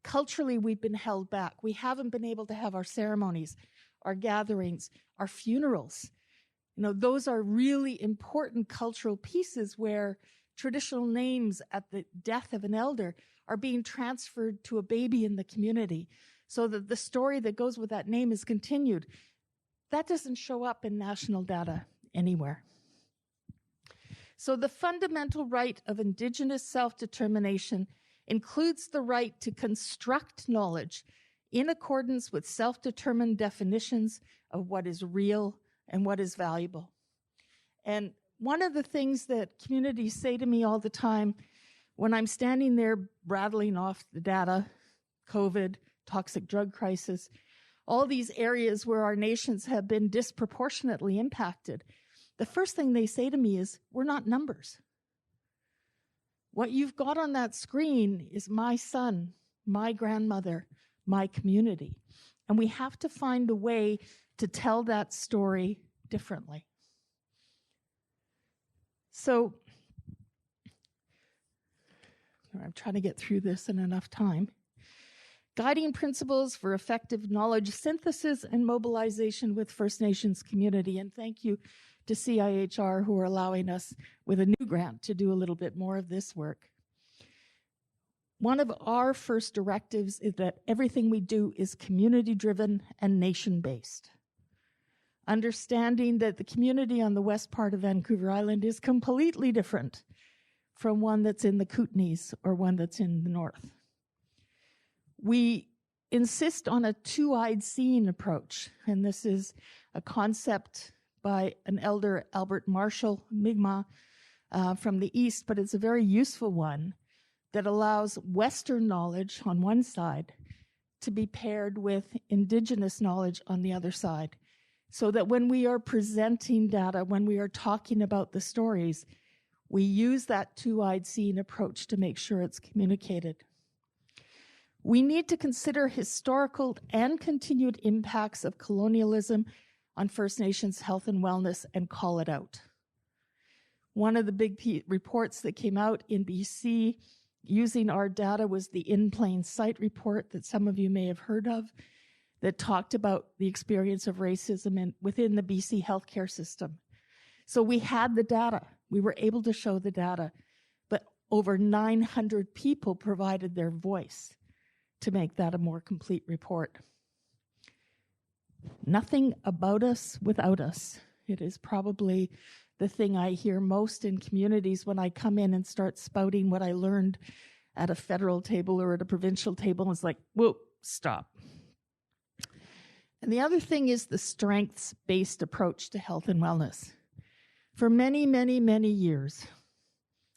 Culturally we've been held back. We haven't been able to have our ceremonies, our gatherings, our funerals. Those are really important cultural pieces where traditional names at the death of an elder are being transferred to a baby in the community so that the story that goes with that name is continued. That doesn't show up in national data anywhere. So the fundamental right of Indigenous self-determination includes the right to construct knowledge in accordance with self-determined definitions of what is real and what is valuable. And one of the things that communities say to me all the time when I'm standing there rattling off the data, COVID, toxic drug crisis, all these areas where our nations have been disproportionately impacted, the first thing they say to me is, we're not numbers. What you've got on that screen is my son, my grandmother, my community. And we have to find a way to tell that story differently. So, I'm trying to get through this in enough time. Guiding principles for effective knowledge synthesis and mobilization with First Nations community. And thank you to CIHR who are allowing us with a new grant to do a little bit more of this work. One of our first directives is that everything we do is community-driven and nation-based. Understanding that the community on the west part of Vancouver Island is completely different from one that's in the Kootenays or one that's in the north. We insist on a two-eyed seeing approach, and this is a concept by an elder, Albert Marshall, Mi'kmaq, from the east, but it's a very useful one that allows Western knowledge on one side to be paired with Indigenous knowledge on the other side, so that when we are presenting data, when we are talking about the stories, we use that two-eyed seeing approach to make sure it's communicated. We need to consider historical and continued impacts of colonialism on First Nations health and wellness and call it out. One of the big reports that came out in BC using our data was the In Plain Sight report that some of you may have heard of, that talked about the experience of racism within the BC healthcare system. So we had the data. We were able to show the data, but over 900 people provided their voice to make that a more complete report. Nothing about us without us. It is probably the thing I hear most in communities when I come in and start spouting what I learned at a federal table or at a provincial table. It's like, whoa, stop. And the other thing is the strengths-based approach to health and wellness. For many, many, many years,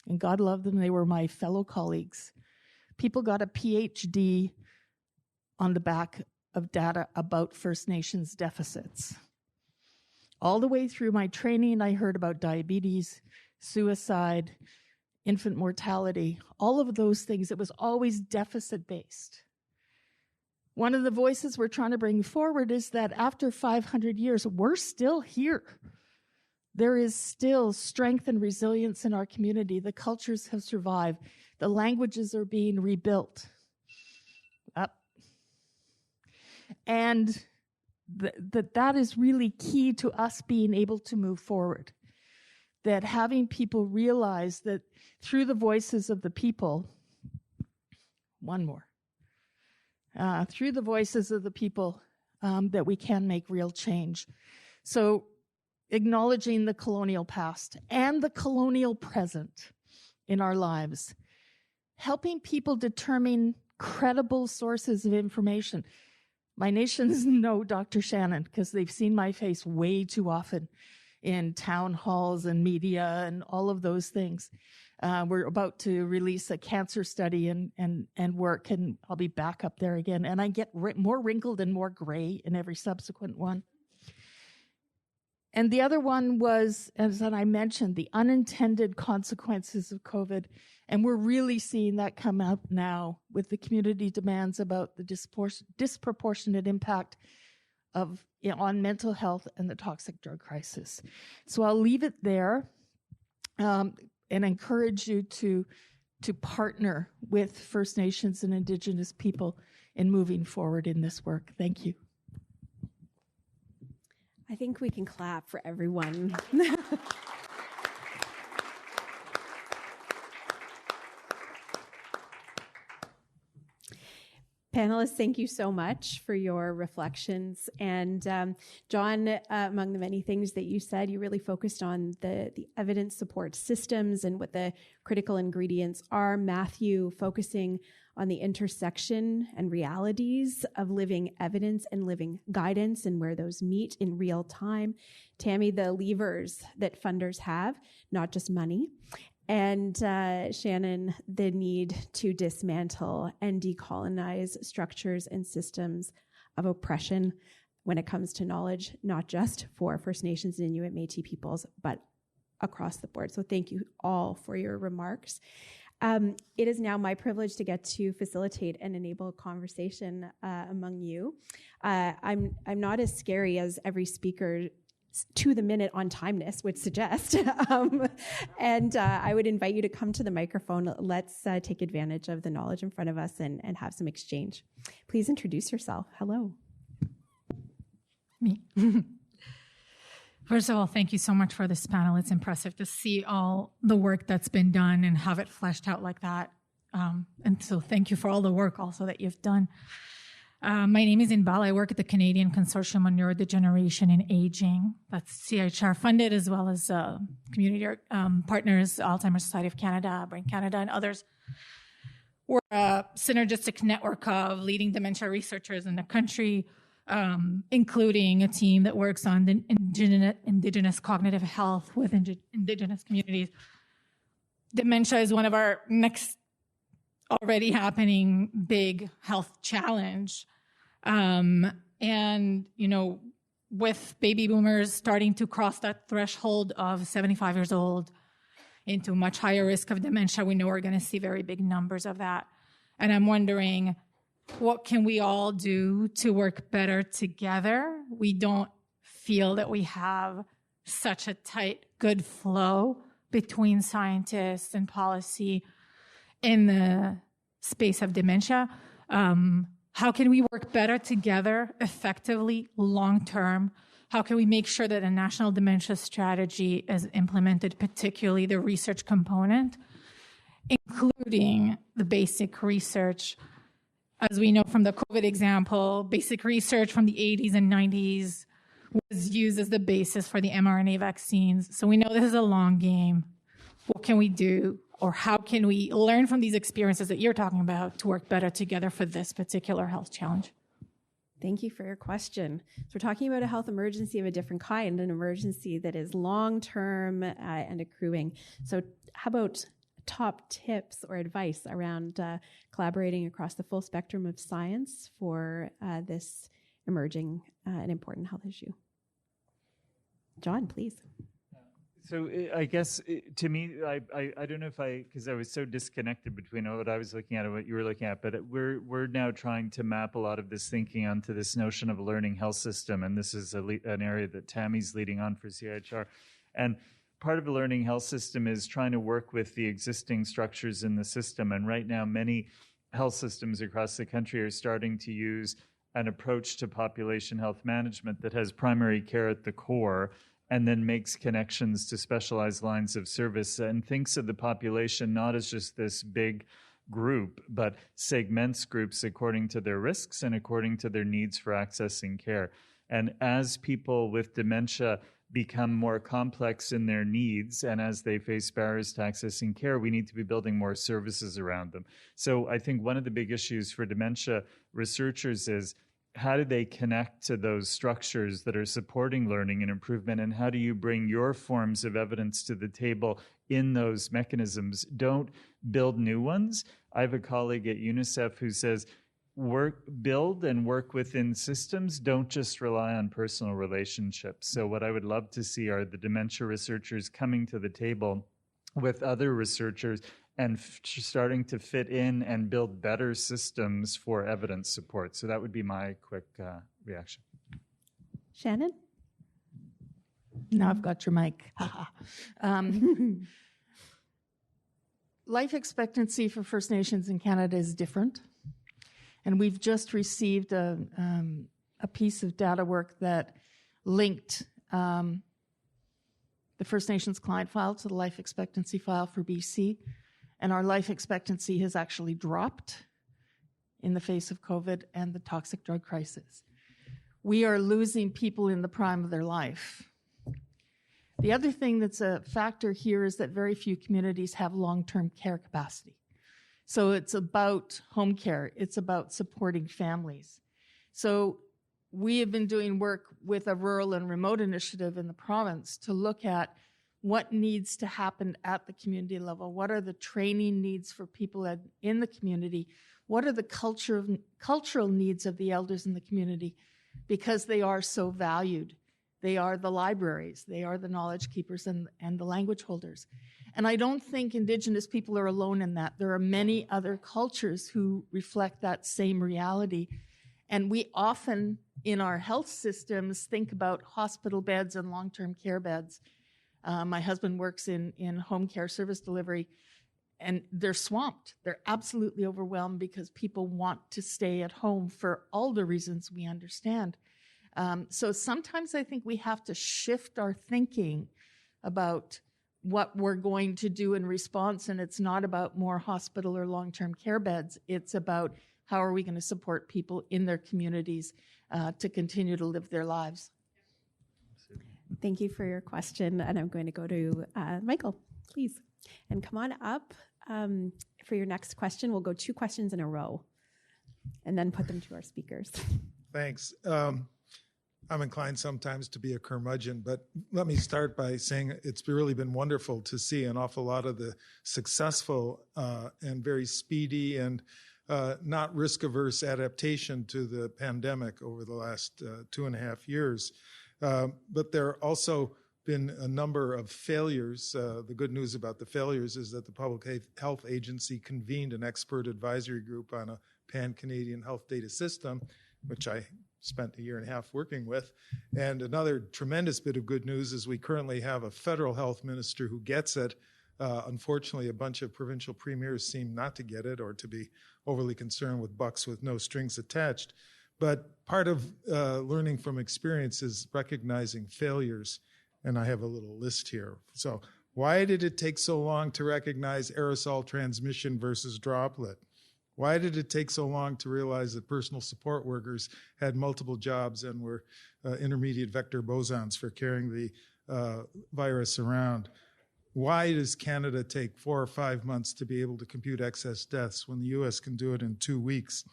and God love them, they were my fellow colleagues, people got a PhD on the back of data about First Nations deficits. All the way through my training, I heard about diabetes, suicide, infant mortality, all of those things. It was always deficit-based. One of the voices we're trying to bring forward is that after 500 years, we're still here. There is still strength and resilience in our community. The cultures have survived. The languages are being rebuilt. And that is really key to us being able to move forward. That having people realize that through the voices of the people, through the voices of the people, that we can make real change. So acknowledging the colonial past and the colonial present in our lives, helping people determine credible sources of information. My nations know Dr. Shannon because they've seen my face way too often in town halls and media and all of those things. We're about to release a cancer study and work, and I'll be back up there again. And I get more wrinkled and more gray in every subsequent one. And the other one was, as I mentioned, the unintended consequences of COVID. And we're really seeing that come out now with the community demands about the disproportionate impact on mental health and the toxic drug crisis. So I'll leave it there and encourage you to partner with First Nations and Indigenous people in moving forward in this work. Thank you. I think we can clap for everyone. Panelists, thank you so much for your reflections. And John, among the many things that you said, you really focused on the evidence support systems and what the critical ingredients are. Matthew, focusing on the intersection and realities of living evidence and living guidance and where those meet in real time. Tammy, the levers that funders have, not just money. And Shannon, the need to dismantle and decolonize structures and systems of oppression when it comes to knowledge, not just for First Nations and Inuit Métis peoples, but across the board. So thank you all for your remarks. It is now my privilege to get to facilitate and enable conversation among you. I'm not as scary as every speaker to the minute on timeness would suggest. And I would invite you to come to the microphone. Let's take advantage of the knowledge in front of us and have some exchange. Please introduce yourself. Hello. Me. First of all, thank you so much for this panel. It's impressive to see all the work that's been done and have it fleshed out like that. And so thank you for all the work also that you've done. My name is Inbal. I work at the Canadian Consortium on Neurodegeneration and Aging. That's CHR funded, as well as community partners, Alzheimer's Society of Canada, Brain Canada, and others. We're a synergistic network of leading dementia researchers in the country, including a team that works on the indigenous cognitive health with indigenous communities. Dementia is one of our next already happening big health challenge. And, with baby boomers starting to cross that threshold of 75 years old into much higher risk of dementia, we know we're going to see very big numbers of that. And I'm wondering, what can we all do to work better together? We don't feel that we have such a tight, good flow between scientists and policy in the space of dementia. How can we work better together effectively long-term? How can we make sure that a national dementia strategy is implemented, particularly the research component, including the basic research? As we know from the COVID example, basic research from the 80s and 90s was used as the basis for the mRNA vaccines. So we know this is a long game. What can we do? Or how can we learn from these experiences that you're talking about to work better together for this particular health challenge? Thank you for your question. So we're talking about a health emergency of a different kind, an emergency that is long-term and accruing. So how about top tips or advice around collaborating across the full spectrum of science for this emerging and important health issue? John, please. So I guess to me, I don't know if because I was so disconnected between what I was looking at and what you were looking at, but we're now trying to map a lot of this thinking onto this notion of a learning health system, and this is an area that Tammy's leading on for CIHR. And part of a learning health system is trying to work with the existing structures in the system, and right now many health systems across the country are starting to use an approach to population health management that has primary care at the core, and then makes connections to specialized lines of service and thinks of the population not as just this big group, but segments groups according to their risks and according to their needs for accessing care. And as people with dementia become more complex in their needs and as they face barriers to accessing care, we need to be building more services around them. So I think one of the big issues for dementia researchers is, how do they connect to those structures that are supporting learning and improvement? And how do you bring your forms of evidence to the table in those mechanisms? Don't build new ones. I have a colleague at UNICEF who says, build and work within systems, don't just rely on personal relationships. So what I would love to see are the dementia researchers coming to the table with other researchers and starting to fit in and build better systems for evidence support. So that would be my quick reaction. Shannon? Now I've got your mic. Life expectancy for First Nations in Canada is different. And we've just received a piece of data work that linked the First Nations client file to the life expectancy file for BC. And our life expectancy has actually dropped in the face of COVID and the toxic drug crisis. We are losing people in the prime of their life. The other thing that's a factor here is that very few communities have long-term care capacity. So it's about home care. It's about supporting families. So we have been doing work with a rural and remote initiative in the province to look at what needs to happen at the community level. What are the training needs for people in the community? What are the cultural needs of the elders in the community? Because they are so valued. They are the libraries. They are the knowledge keepers and the language holders. And I don't think Indigenous people are alone in that. There are many other cultures who reflect that same reality. And we often, in our health systems, think about hospital beds and long-term care beds. My husband works in home care service delivery, and they're swamped. They're absolutely overwhelmed because people want to stay at home for all the reasons we understand. So sometimes I think we have to shift our thinking about what we're going to do in response, and it's not about more hospital or long-term care beds. It's about how are we going to support people in their communities to continue to live their lives. Thank you for your question. And I'm going to go to Michael, please. And come on up for your next question. We'll go 2 questions in a row and then put them to our speakers. Thanks. I'm inclined sometimes to be a curmudgeon, but let me start by saying it's really been wonderful to see an awful lot of the successful and very speedy and not risk-averse adaptation to the pandemic over the last 2.5 years. But there are also been a number of failures. The good news about the failures is that the Public Health Agency convened an expert advisory group on a pan-Canadian health data system, which I spent 1.5 years working with. And another tremendous bit of good news is we currently have a federal health minister who gets it. Unfortunately, a bunch of provincial premiers seem not to get it or to be overly concerned with bucks with no strings attached. But part of learning from experience is recognizing failures, and I have a little list here. So why did it take so long to recognize aerosol transmission versus droplet? Why did it take so long to realize that personal support workers had multiple jobs and were intermediate vector bosons for carrying the virus around? Why does Canada take 4 or 5 months to be able to compute excess deaths when the US can do it in 2 weeks?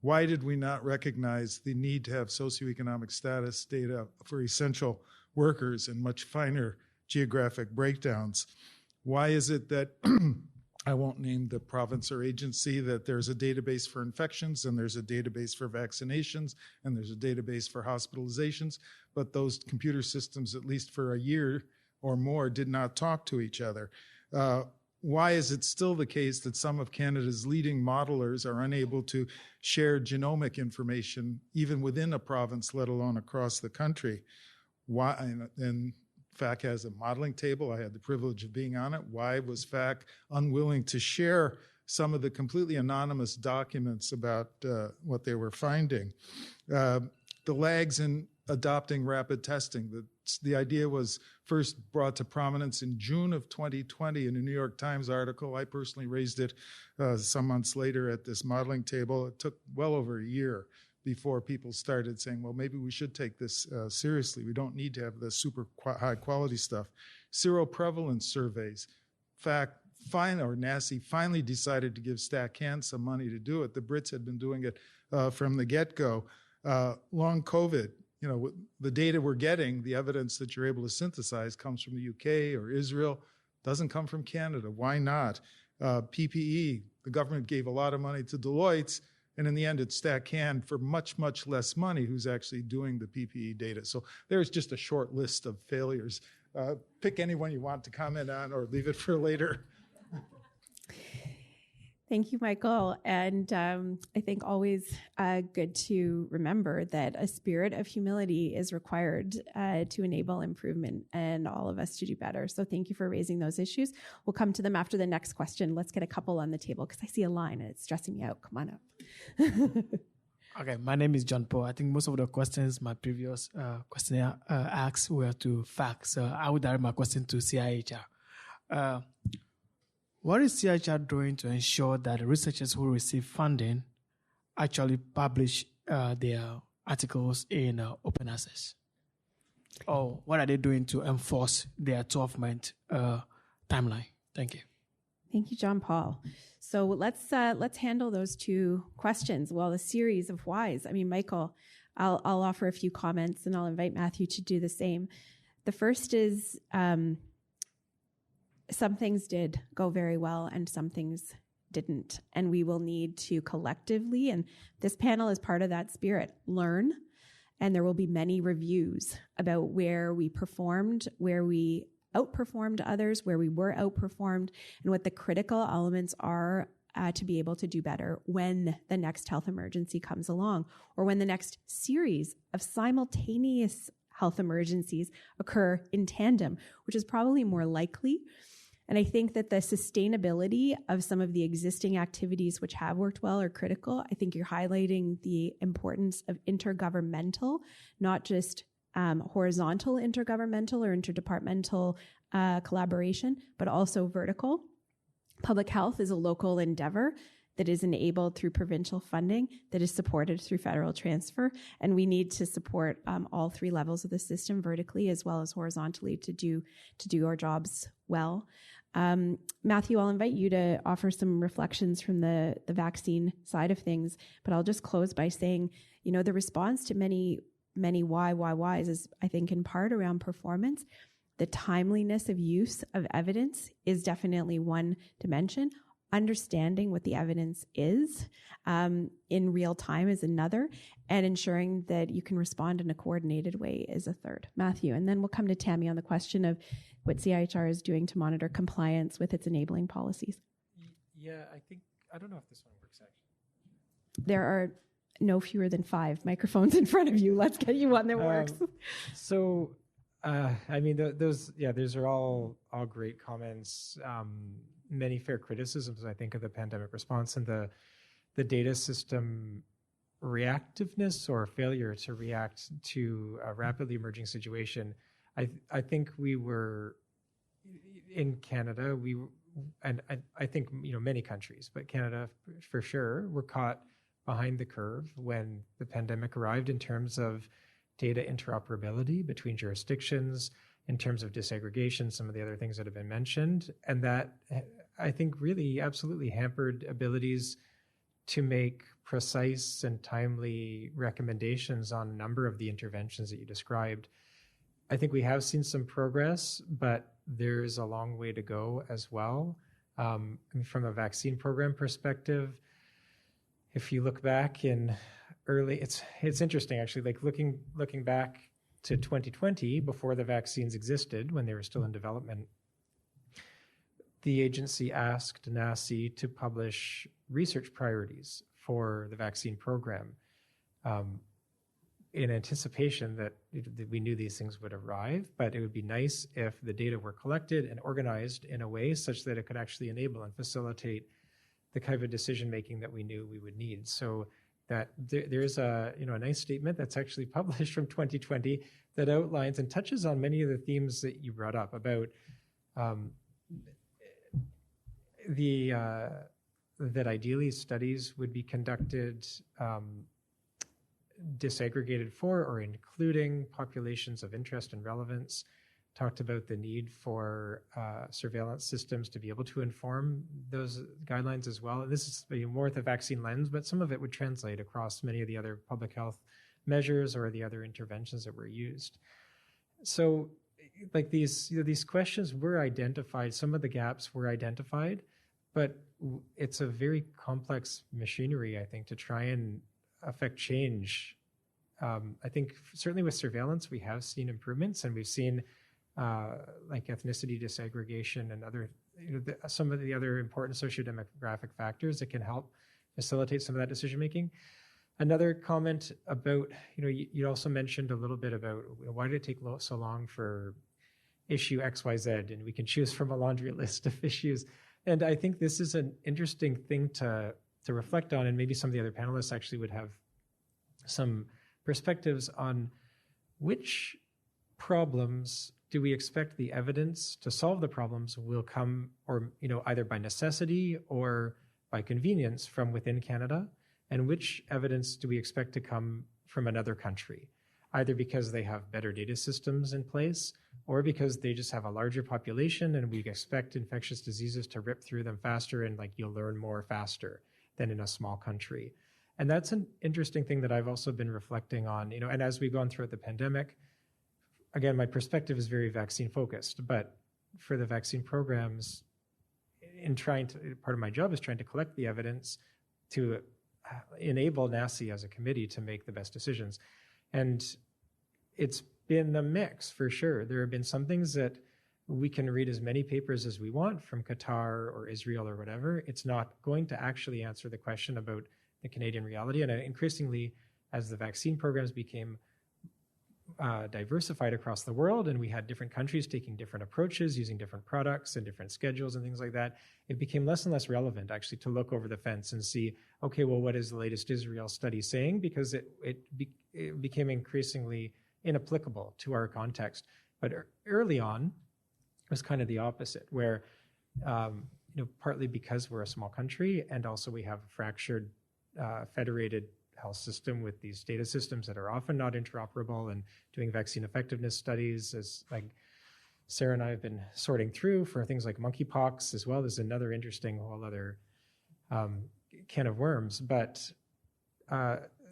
Why did we not recognize the need to have socioeconomic status data for essential workers and much finer geographic breakdowns? Why is it that, I won't name the province or agency, that there's a database for infections and there's a database for vaccinations and there's a database for hospitalizations, but those computer systems, at least for a year or more, did not talk to each other? Why is it still the case that some of Canada's leading modelers are unable to share genomic information even within a province, let alone across the country? Why? And FAC has a modeling table. I had the privilege of being on it. Why was FAC unwilling to share some of the completely anonymous documents about what they were finding? The lags in adopting rapid testing. The idea was first brought to prominence in June of 2020 in a New York Times article. I personally raised it some months later at this modeling table. It took well over a year before people started saying, well, maybe we should take this seriously. We don't need to have the super high quality stuff. Seroprevalence surveys. In fact, NACI finally decided to give StatCan some money to do it. The Brits had been doing it from the get-go. Long COVID. The data we're getting, the evidence that you're able to synthesize comes from the UK or Israel, doesn't come from Canada. Why not? PPE, the government gave a lot of money to Deloitte, And in the end, it's Stat Can for much, much less money who's actually doing the PPE data. So there's just a short list of failures. Pick any one you want to comment on or leave it for later. Thank you, Michael. And I think always good to remember that a spirit of humility is required to enable improvement and all of us to do better. So thank you for raising those issues. We'll come to them after the next question. Let's get a couple on the table because I see a line and it's stressing me out. Come on up. Okay, my name is John Paul. I think most of the questions my previous questionnaire asked were to facts. So I would direct my question to CIHR. What is CIHR doing to ensure that researchers who receive funding actually publish their articles in open access? Or what are they doing to enforce their 12-month timeline? Thank you. Thank you, John Paul. So let's handle those two questions. Well, a series of whys. I mean, Michael, I'll offer a few comments and I'll invite Matthew to do the same. The first is some things did go very well and some things didn't. And we will need to collectively, and this panel is part of that spirit, learn. And there will be many reviews about where we performed, where we outperformed others, where we were outperformed, and what the critical elements are to be able to do better when the next health emergency comes along, or when the next series of simultaneous health emergencies occur in tandem, which is probably more likely. And I think that the sustainability of some of the existing activities which have worked well are critical. I think you're highlighting the importance of intergovernmental, not just horizontal intergovernmental or interdepartmental collaboration, but also vertical. Public health is a local endeavor that is enabled through provincial funding, that is supported through federal transfer, and we need to support all three levels of the system vertically as well as horizontally to do our jobs well. Matthew, I'll invite you to offer some reflections from the vaccine side of things, but I'll just close by saying, the response to many whys is, I think, in part around performance. The timeliness of use of evidence is definitely one dimension. Understanding what the evidence is in real time is another, and ensuring that you can respond in a coordinated way is a third. Matthew, and then we'll come to Tammy on the question of what CIHR is doing to monitor compliance with its enabling policies. Yeah, I don't know if this one works actually. There are no fewer than 5 microphones in front of you. Let's get you one that works. Those are all great comments. Many fair criticisms, I think, of the pandemic response and the data system reactiveness or failure to react to a rapidly emerging situation. I think we were in Canada, I think many countries, but Canada for sure, were caught behind the curve when the pandemic arrived in terms of data interoperability between jurisdictions, in terms of disaggregation, some of the other things that have been mentioned. And that, I think, really absolutely hampered abilities to make precise and timely recommendations on a number of the interventions that you described. I think we have seen some progress, but there's a long way to go as well. From a vaccine program perspective, if you look back in early, it's interesting actually, like looking back to 2020, before the vaccines existed, when they were still in development, the agency asked NACI to publish research priorities for the vaccine program in anticipation that we knew these things would arrive, but it would be nice if the data were collected and organized in a way such that it could actually enable and facilitate the kind of decision-making that we knew we would need. So that there's a nice statement that's actually published from 2020 that outlines and touches on many of the themes that you brought up about that ideally studies would be conducted disaggregated for or including populations of interest and relevance, talked about the need for surveillance systems to be able to inform those guidelines as well. This is more with a vaccine lens, but some of it would translate across many of the other public health measures or the other interventions that were used. So like these questions were identified, some of the gaps were identified, but it's a very complex machinery, I think, to try and affect change. I think certainly with surveillance, we have seen improvements, and we've seen like ethnicity disaggregation and other, some of the other important sociodemographic factors that can help facilitate some of that decision making. Another comment about, you also mentioned a little bit about why did it take so long for issue XYZ, and we can choose from a laundry list of issues. And I think this is an interesting thing to reflect on, and maybe some of the other panelists actually would have some perspectives on which problems do we expect the evidence to solve the problems will come, or either by necessity or by convenience from within Canada, and which evidence do we expect to come from another country, either because they have better data systems in place or because they just have a larger population and we expect infectious diseases to rip through them faster, and like you'll learn more faster than in a small country. And that's an interesting thing that I've also been reflecting on, and as we've gone throughout the pandemic, again, my perspective is very vaccine focused, but for the vaccine programs, part of my job is trying to collect the evidence to enable NACI as a committee to make the best decisions. And it's been a mix for sure. There have been some things that we can read as many papers as we want from Qatar or Israel or whatever. It's not going to actually answer the question about the Canadian reality. And increasingly, as the vaccine programs became diversified across the world, and we had different countries taking different approaches, using different products and different schedules and things like that, it became less and less relevant actually to look over the fence and see, okay, well, what is the latest Israel study saying? Because it became increasingly inapplicable to our context. But early on, it was kind of the opposite, where partly because we're a small country, and also we have a fractured, federated health system with these data systems that are often not interoperable, and doing vaccine effectiveness studies, as like Sarah and I have been sorting through for things like monkeypox as well. There's another interesting whole other can of worms. But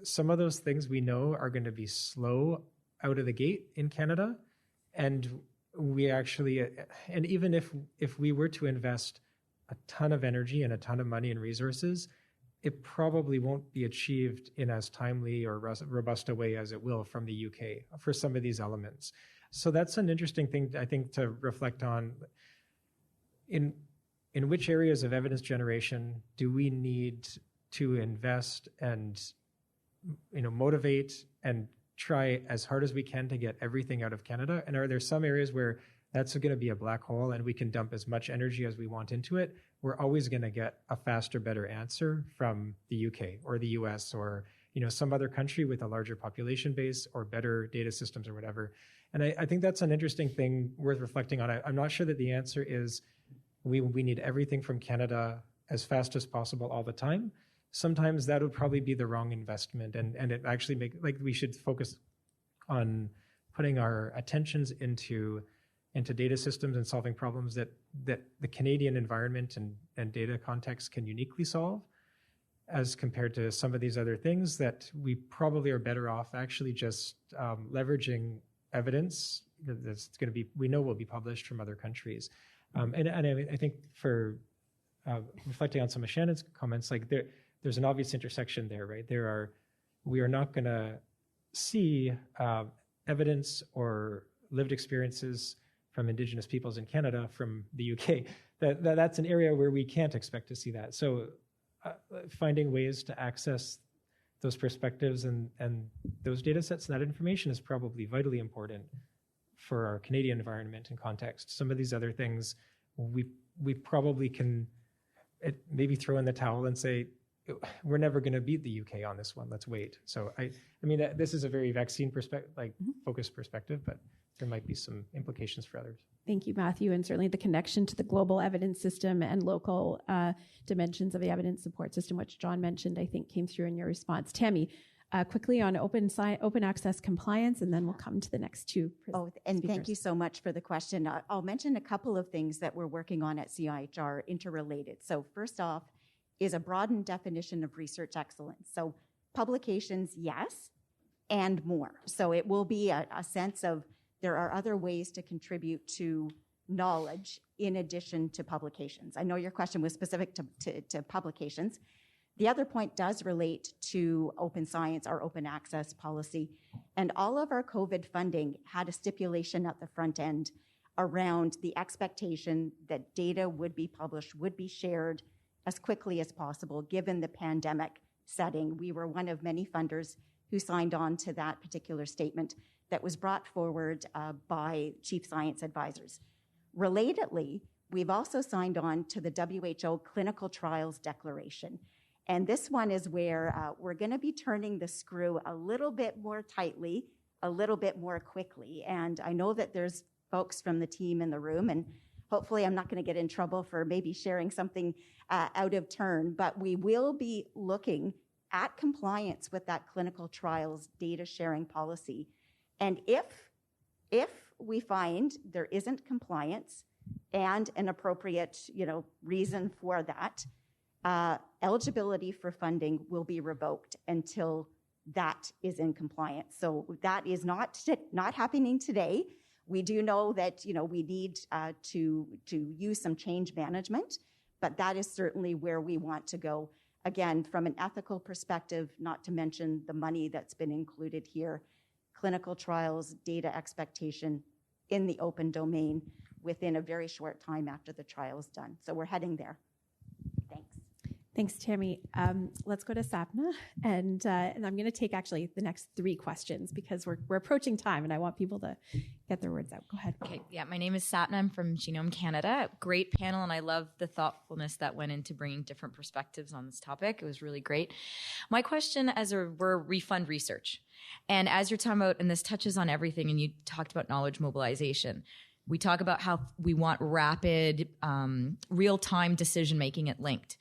some of those things we know are going to be slow out of the gate in Canada. And we actually, and even if we were to invest a ton of energy and a ton of money and resources, it probably won't be achieved in as timely or robust a way as it will from the UK for some of these elements. So that's an interesting thing, I think, to reflect on. In which areas of evidence generation do we need to invest and motivate and try as hard as we can to get everything out of Canada? And are there some areas where that's going to be a black hole and we can dump as much energy as we want into it? We're always going to get a faster, better answer from the UK or the US or some other country with a larger population base or better data systems or whatever. And I think that's an interesting thing worth reflecting on. I'm not sure that the answer is we need everything from Canada as fast as possible all the time. Sometimes that would probably be the wrong investment, and it actually we should focus on putting our attentions into data systems and solving problems that the Canadian environment and data context can uniquely solve, as compared to some of these other things that we probably are better off actually just leveraging evidence that's going to be, we know will be published from other countries. And I think for reflecting on some of Shannon's comments, like there's an obvious intersection there, right? We are not going to see evidence or lived experiences from Indigenous peoples in Canada from the UK. That's an area where we can't expect to see that. So finding ways to access those perspectives and those data sets and that information is probably vitally important for our Canadian environment and context. Some of these other things, we probably can maybe throw in the towel and say, we're never going to beat the UK on this one. Let's wait. So I mean, this is a very vaccine focused perspective, but there might be some implications for others. Thank you, Matthew. And certainly the connection to the global evidence system and local dimensions of the evidence support system, which John mentioned, I think came through in your response. Tammy, quickly on open access compliance, and then we'll come to the next two and speakers. Thank you so much for the question. I'll mention a couple of things that we're working on at CIHR interrelated. So first off is a broadened definition of research excellence. So publications, yes, and more. So it will be a sense of there are other ways to contribute to knowledge in addition to publications. I know your question was specific to publications. The other point does relate to open science, our open access policy. And all of our COVID funding had a stipulation at the front end around the expectation that data would be published, would be shared as quickly as possible, given the pandemic setting. We were one of many funders who signed on to that particular statement that was brought forward by chief science advisors. Relatedly, we've also signed on to the WHO Clinical Trials Declaration. And this one is where we're going to be turning the screw a little bit more tightly, a little bit more quickly. And I know that there's folks from the team in the room, and hopefully I'm not going to get in trouble for maybe sharing something out of turn, but we will be looking at compliance with that clinical trials data sharing policy. And if we find there isn't compliance and an appropriate, reason for that, eligibility for funding will be revoked until that is in compliance. So that is not happening today. We do know that we need to use some change management, but that is certainly where we want to go. Again, from an ethical perspective, not to mention the money that's been included here, clinical trials, data expectation in the open domain within a very short time after the trial is done. So we're heading there. Thanks. Thanks, Tammy. Let's go to Sapna, and I'm going to take actually the next 3 questions because we're approaching time, and I want people to get their words out. Go ahead. Okay, yeah, my name is Sapna. I'm from Genome Canada. Great panel, and I love the thoughtfulness that went into bringing different perspectives on this topic. It was really great. My question, we're refund research, and as you're talking about, and this touches on everything, and you talked about knowledge mobilization. We talk about how we want rapid, real-time decision-making at Linked.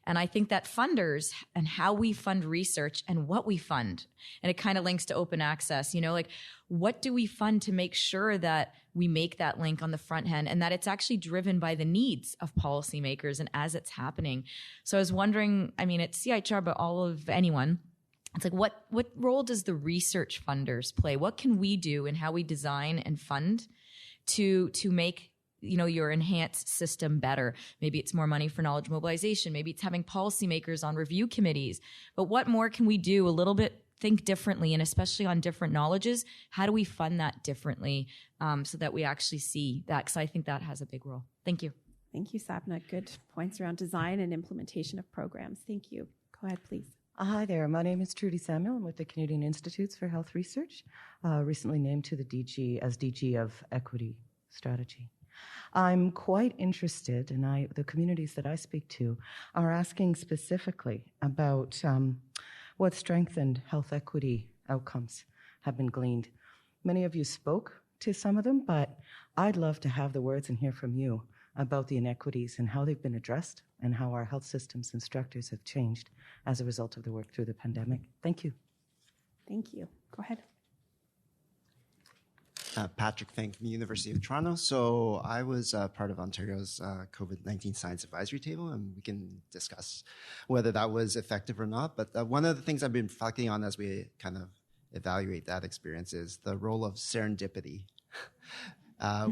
And I think that funders and how we fund research and what we fund, and it kind of links to open access, what do we fund to make sure that we make that link on the front end and that it's actually driven by the needs of policymakers and as it's happening. So I was wondering, it's CIHR, but all of anyone, it's like, what role does the research funders play? What can we do in how we design and fund to make your enhanced system better? Maybe it's more money for knowledge mobilization. Maybe it's having policymakers on review committees. But what more can we do? A little bit, think differently, and especially on different knowledges. How do we fund that differently so that we actually see that? Because I think that has a big role. Thank you. Thank you, Sapna. Good points around design and implementation of programs. Thank you. Go ahead, please. Hi there. My name is Trudy Samuel. I'm with the Canadian Institutes for Health Research, recently named to the DG as DG of Equity Strategy. I'm quite interested, and the communities that I speak to are asking specifically about what strengthened health equity outcomes have been gleaned. Many of you spoke to some of them, but I'd love to have the words and hear from you about the inequities and how they've been addressed and how our health systems and structures have changed as a result of the work through the pandemic. Thank you. Thank you. Go ahead. Patrick Fink from the University of Toronto. So I was part of Ontario's COVID-19 Science Advisory Table, and we can discuss whether that was effective or not. But one of the things I've been reflecting on as we kind of evaluate that experience is the role of serendipity,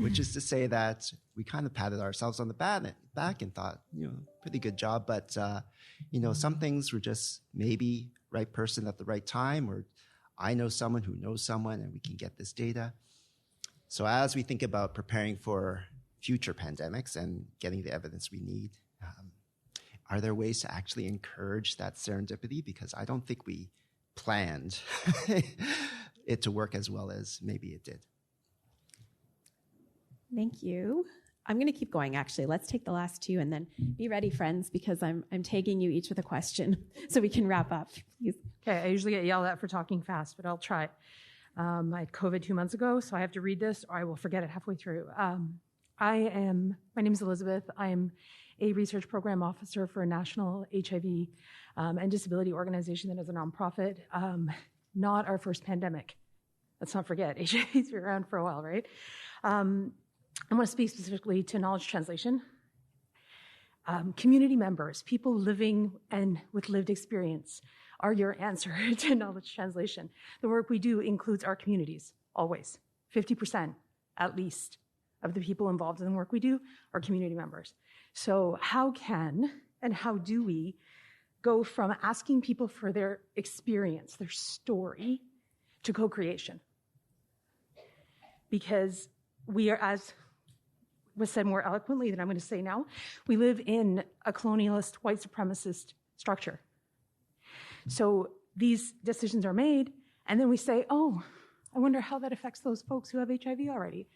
which is to say that we kind of patted ourselves on the back and thought, pretty good job. But, some things were just maybe right person at the right time, or I know someone who knows someone and we can get this data. So as we think about preparing for future pandemics and getting the evidence we need, are there ways to actually encourage that serendipity? Because I don't think we planned it to work as well as maybe it did. Thank you. I'm going to keep going, actually. Let's take the last 2 and then be ready, friends, because I'm tagging you each with a question so we can wrap up. Please. Okay, I usually get yelled at for talking fast, but I'll try. I had COVID 2 months ago, so I have to read this or I will forget it halfway through. My name is Elizabeth. I am a research program officer for a national HIV and disability organization that is a nonprofit. Not our first pandemic. Let's not forget, HIV's been around for a while, right? I want to speak specifically to knowledge translation. Community members, people living and with lived experience, are your answer to knowledge translation. The work we do includes our communities, always. 50% at least of the people involved in the work we do are community members. So how do we go from asking people for their experience, their story, to co-creation? Because we are, as was said more eloquently than I'm going to say now, we live in a colonialist, white supremacist structure. So these decisions are made, and then we say, oh, I wonder how that affects those folks who have HIV already.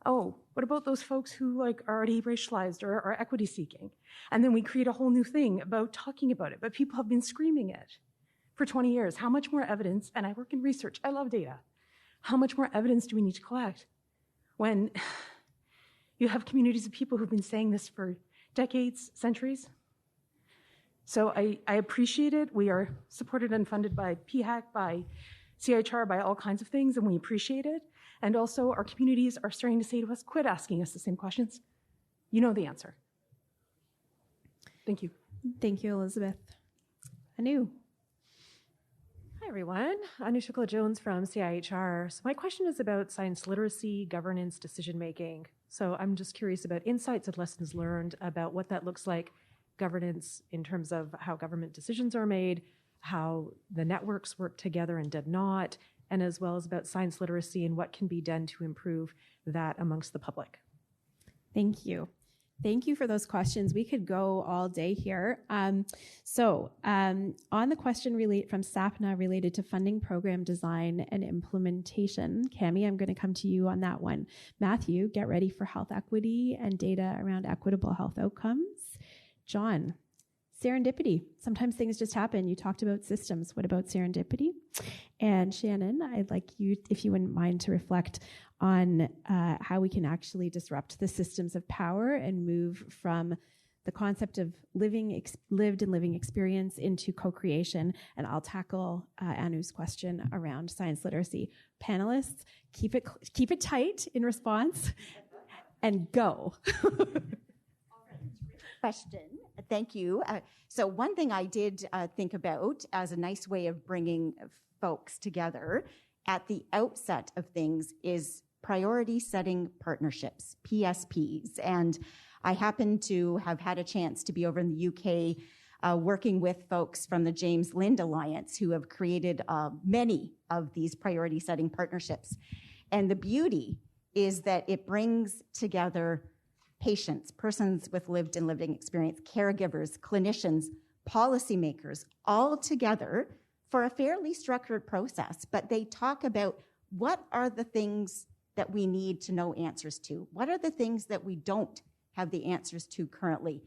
Oh, what about those folks who are already racialized or are equity seeking? And then we create a whole new thing about talking about it, but people have been screaming it for 20 years. How much more evidence, and I work in research, I love data. How much more evidence do we need to collect when you have communities of people who've been saying this for decades, centuries? So I appreciate it. We are supported and funded by PHAC, by CIHR, by all kinds of things, and we appreciate it. And also our communities are starting to say to us, quit asking us the same questions. You know the answer. Thank you. Thank you, Elizabeth. Anu. Hi, everyone. Anu Shukla-Jones from CIHR. So my question is about science literacy, governance, decision-making. So I'm just curious about insights and lessons learned about what that looks like, governance in terms of how government decisions are made, how the networks work together and did not, and as well as about science literacy and what can be done to improve that amongst the public. Thank you. Thank you for those questions. We could go all day here. On the question from Sapna related to funding, program design, and implementation, Cami, I'm going to come to you on that one. Matthew, get ready for health equity and data around equitable health outcomes. John, serendipity. Sometimes things just happen. You talked about systems. What about serendipity? And Shannon, I'd like you, if you wouldn't mind, to reflect on how we can actually disrupt the systems of power and move from the concept of lived and living experience into co-creation. And I'll tackle Anu's question around science literacy. Panelists, keep it tight in response and go. Question. Thank you. So one thing I did think about as a nice way of bringing folks together at the outset of things is priority setting partnerships, PSPs. And I happen to have had a chance to be over in the UK working with folks from the James Lind Alliance who have created many of these priority setting partnerships. And the beauty is that it brings together patients, persons with lived and living experience, caregivers, clinicians, policymakers, all together for a fairly structured process. But they talk about what are the things that we need to know answers to? What are the things that we don't have the answers to currently?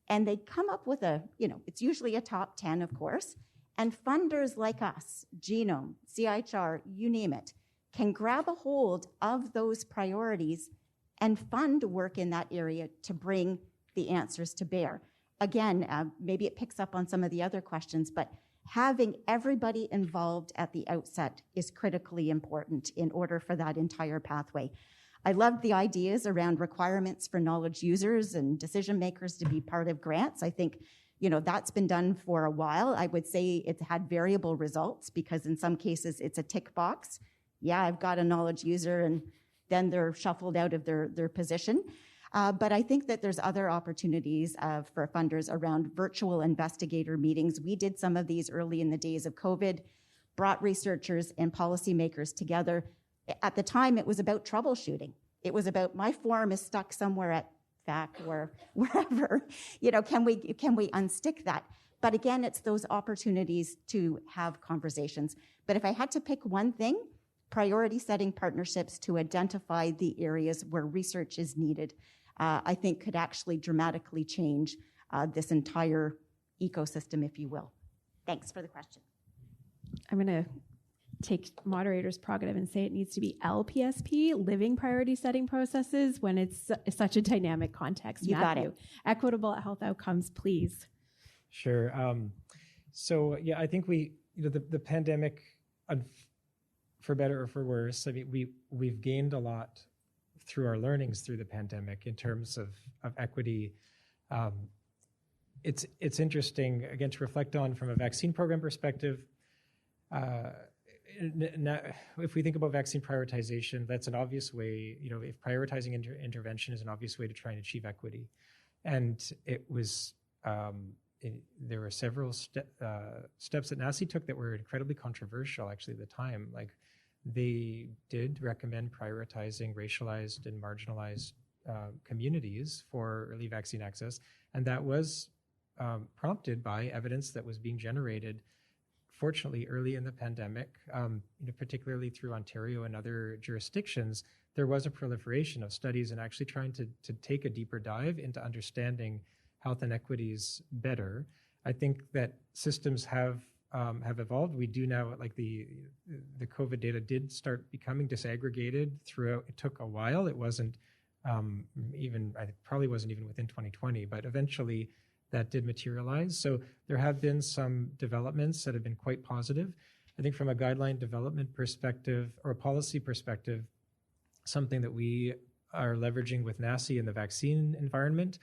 And they come up with it's usually a top 10, of course, and funders like us, Genome, CIHR, you name it, can grab a hold of those priorities and fund work in that area to bring the answers to bear. Again, maybe it picks up on some of the other questions, but having everybody involved at the outset is critically important in order for that entire pathway. I loved the ideas around requirements for knowledge users and decision makers to be part of grants. I think, that's been done for a while. I would say it's had variable results because in some cases it's a tick box. Yeah, I've got a knowledge user, and then they're shuffled out of their position. But I think that there's other opportunities for funders around virtual investigator meetings. We did some of these early in the days of COVID, brought researchers and policymakers together. At the time, it was about troubleshooting. It was about my form is stuck somewhere at FAC or wherever. Can we unstick that? But again, it's those opportunities to have conversations. But if I had to pick one thing, priority setting partnerships to identify the areas where research is needed, I think could actually dramatically change this entire ecosystem, if you will. Thanks for the question. I'm going to take moderator's prerogative and say it needs to be LPSP, living priority setting processes, when it's such a dynamic context. You got Matthew, it. Equitable health outcomes, please. Sure. I think the pandemic, for better or for worse, I mean, we've gained a lot through our learnings through the pandemic in terms of equity. It's interesting, again, to reflect on from a vaccine program perspective. if we think about vaccine prioritization, that's an obvious way, if prioritizing intervention is an obvious way to try and achieve equity. And it was, there were several steps that NACI took that were incredibly controversial actually at the time. Like they did recommend prioritizing racialized and marginalized communities for early vaccine access. And that was prompted by evidence that was being generated, fortunately, early in the pandemic, particularly through Ontario and other jurisdictions. There was a proliferation of studies and actually trying to take a deeper dive into understanding health inequities better. I think that systems have evolved. We do now, like the COVID data did start becoming disaggregated throughout. It took a while. It wasn't probably wasn't even within 2020, but eventually that did materialize. So there have been some developments that have been quite positive. I think from a guideline development perspective or a policy perspective, something that we are leveraging with NACI in the vaccine environment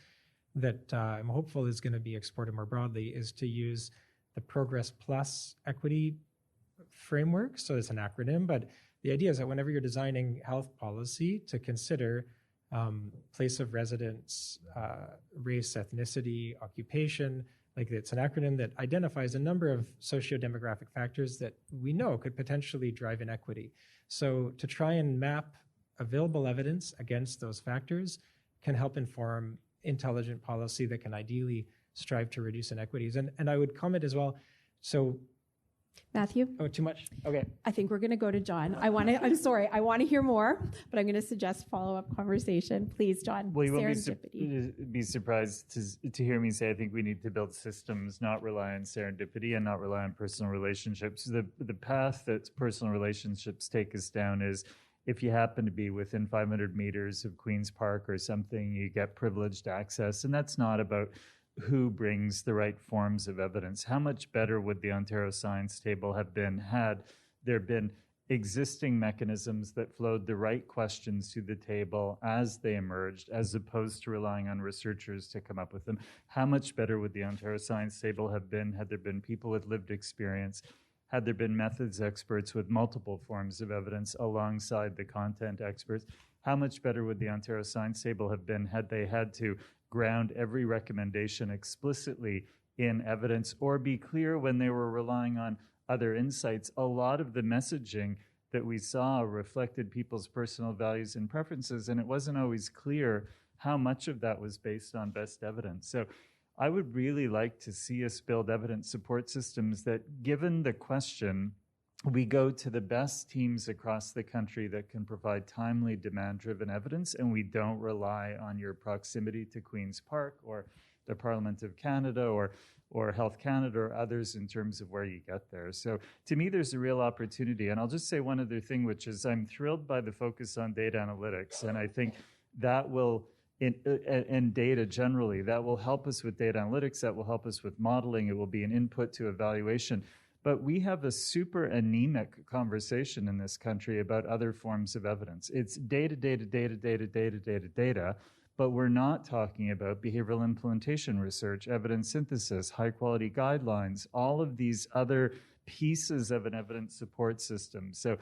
that I'm hopeful is going to be exported more broadly is to use the Progress Plus equity framework. So it's an acronym, but the idea is that whenever you're designing health policy, to consider place of residence, race, ethnicity, occupation. Like it's an acronym that identifies a number of socio-demographic factors that we know could potentially drive inequity. So to try and map available evidence against those factors can help inform intelligent policy that can ideally strive to reduce inequities. And I would comment as well, so Matthew? Oh, too much? Okay. I think we're going to go to John. I'm sorry, I want to hear more, but I'm going to suggest follow-up conversation. Please, John. Well, you won't be surprised to hear me say I think we need to build systems, not rely on serendipity and not rely on personal relationships. The path that personal relationships take us down is if you happen to be within 500 meters of Queen's Park or something, you get privileged access. And that's not about who brings the right forms of evidence. How much better would the Ontario Science Table have been had there been existing mechanisms that flowed the right questions to the table as they emerged, as opposed to relying on researchers to come up with them? How much better would the Ontario Science Table have been had there been people with lived experience, had there been methods experts with multiple forms of evidence alongside the content experts? How much better would the Ontario Science Table have been had they had to ground every recommendation explicitly in evidence or be clear when they were relying on other insights? A lot of the messaging that we saw reflected people's personal values and preferences, and it wasn't always clear how much of that was based on best evidence. So I would really like to see us build evidence support systems that, given the question, we go to the best teams across the country that can provide timely, demand-driven evidence, and we don't rely on your proximity to Queen's Park or the Parliament of Canada or Health Canada or others in terms of where you get there. So to me, there's a real opportunity. And I'll just say one other thing, which is I'm thrilled by the focus on data analytics. And I think that will, and data generally, that will help us with data analytics, that will help us with modeling, it will be an input to evaluation. But we have a super anemic conversation in this country about other forms of evidence. It's data, but we're not talking about behavioral implementation research, evidence synthesis, high-quality guidelines, all of these other pieces of an evidence support system. So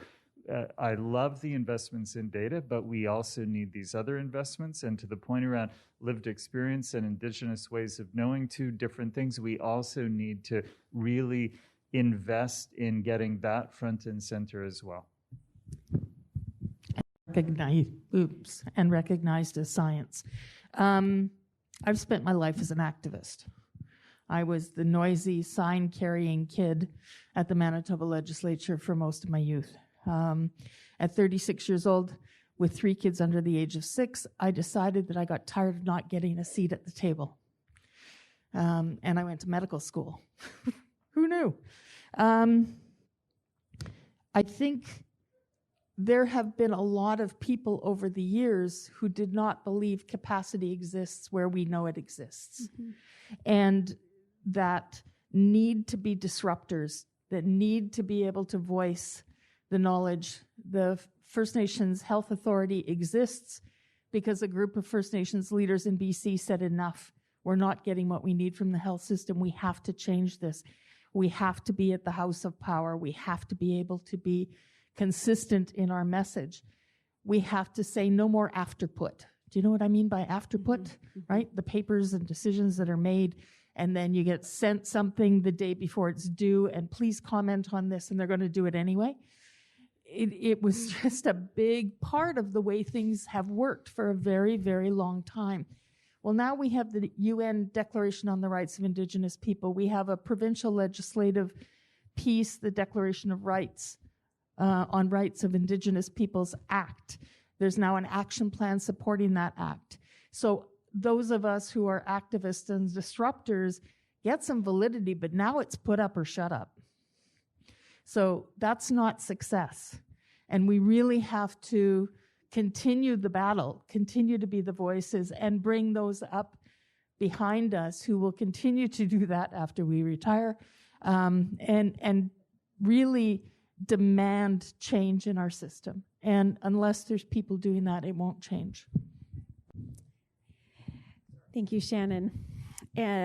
I love the investments in data, but we also need these other investments. And to the point around lived experience and Indigenous ways of knowing, two different things, we also need to really invest in getting that front and center as well. Recognized as science. I've spent my life as an activist. I was the noisy, sign-carrying kid at the Manitoba legislature for most of my youth. At 36 years old, with 3 kids under the age of 6, I decided that I got tired of not getting a seat at the table. And I went to medical school. Who knew? I think there have been a lot of people over the years who did not believe capacity exists where we know it exists. Mm-hmm. And that need to be disruptors, that need to be able to voice the knowledge. The First Nations Health Authority exists because a group of First Nations leaders in BC said enough. We're not getting what we need from the health system. We have to change this. We have to be at the house of power. We have to be able to be consistent in our message. We have to say no more afterput. Do you know what I mean by afterput? Right? The papers and decisions that are made, and then you get sent something the day before it's due, and please comment on this, and they're going to do it anyway. It was just a big part of the way things have worked for a very, very long time. Well, now we have the UN Declaration on the Rights of Indigenous People. We have a provincial legislative piece, the Declaration of Rights on Rights of Indigenous Peoples Act. There's now an action plan supporting that act. So those of us who are activists and disruptors get some validity, but now it's put up or shut up. So that's not success. And we really have to continue the battle, continue to be the voices, and bring those up behind us who will continue to do that after we retire, and really demand change in our system. And unless there's people doing that, it won't change. Thank you, Shannon.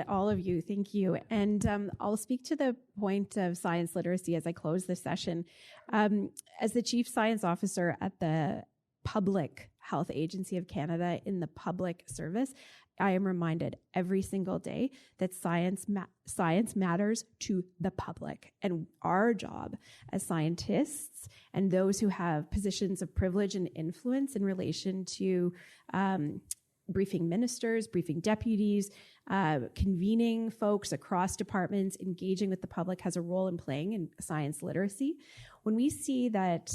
All of you, thank you. And I'll speak to the point of science literacy as I close this session. As the Chief Science Officer at the Public Health Agency of Canada in the public service, I am reminded every single day that science matters to the public. And our job as scientists and those who have positions of privilege and influence in relation to briefing ministers, briefing deputies, convening folks across departments, engaging with the public has a role in playing in science literacy. When we see that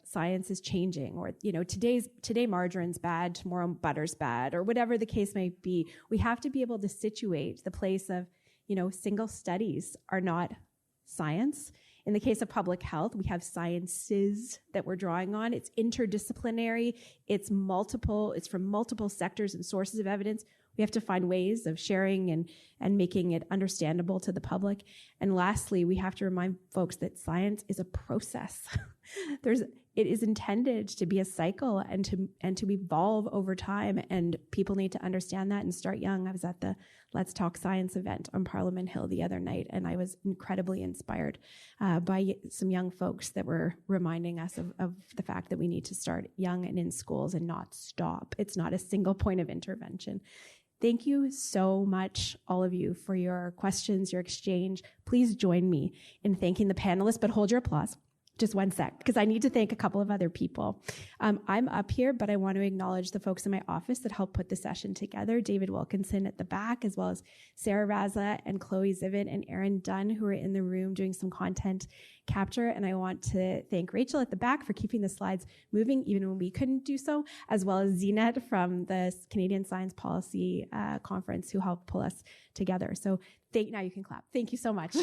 science is changing, or today margarine's bad, tomorrow butter's bad, or whatever the case may be, we have to be able to situate the place of, single studies are not science. In the case of public health, we have sciences that we're drawing on. It's interdisciplinary. It's from multiple sectors and sources of evidence. We have to find ways of sharing and making it understandable to the public. And lastly, we have to remind folks that science is a process. It is intended to be a cycle and to evolve over time. And people need to understand that and start young. I was at the Let's Talk Science event on Parliament Hill the other night, and I was incredibly inspired by some young folks that were reminding us of the fact that we need to start young and in schools and not stop. It's not a single point of intervention. Thank you so much, all of you, for your questions, your exchange. Please join me in thanking the panelists, but hold your applause. Just one sec, because I need to thank a couple of other people. I'm up here, but I want to acknowledge the folks in my office that helped put the session together. David Wilkinson at the back, as well as Sarah Raza and Chloe Zivit and Aaron Dunn, who are in the room doing some content capture. And I want to thank Rachel at the back for keeping the slides moving, even when we couldn't do so, as well as Zenat from the Canadian Science Policy Conference, who helped pull us together. So now you can clap. Thank you so much.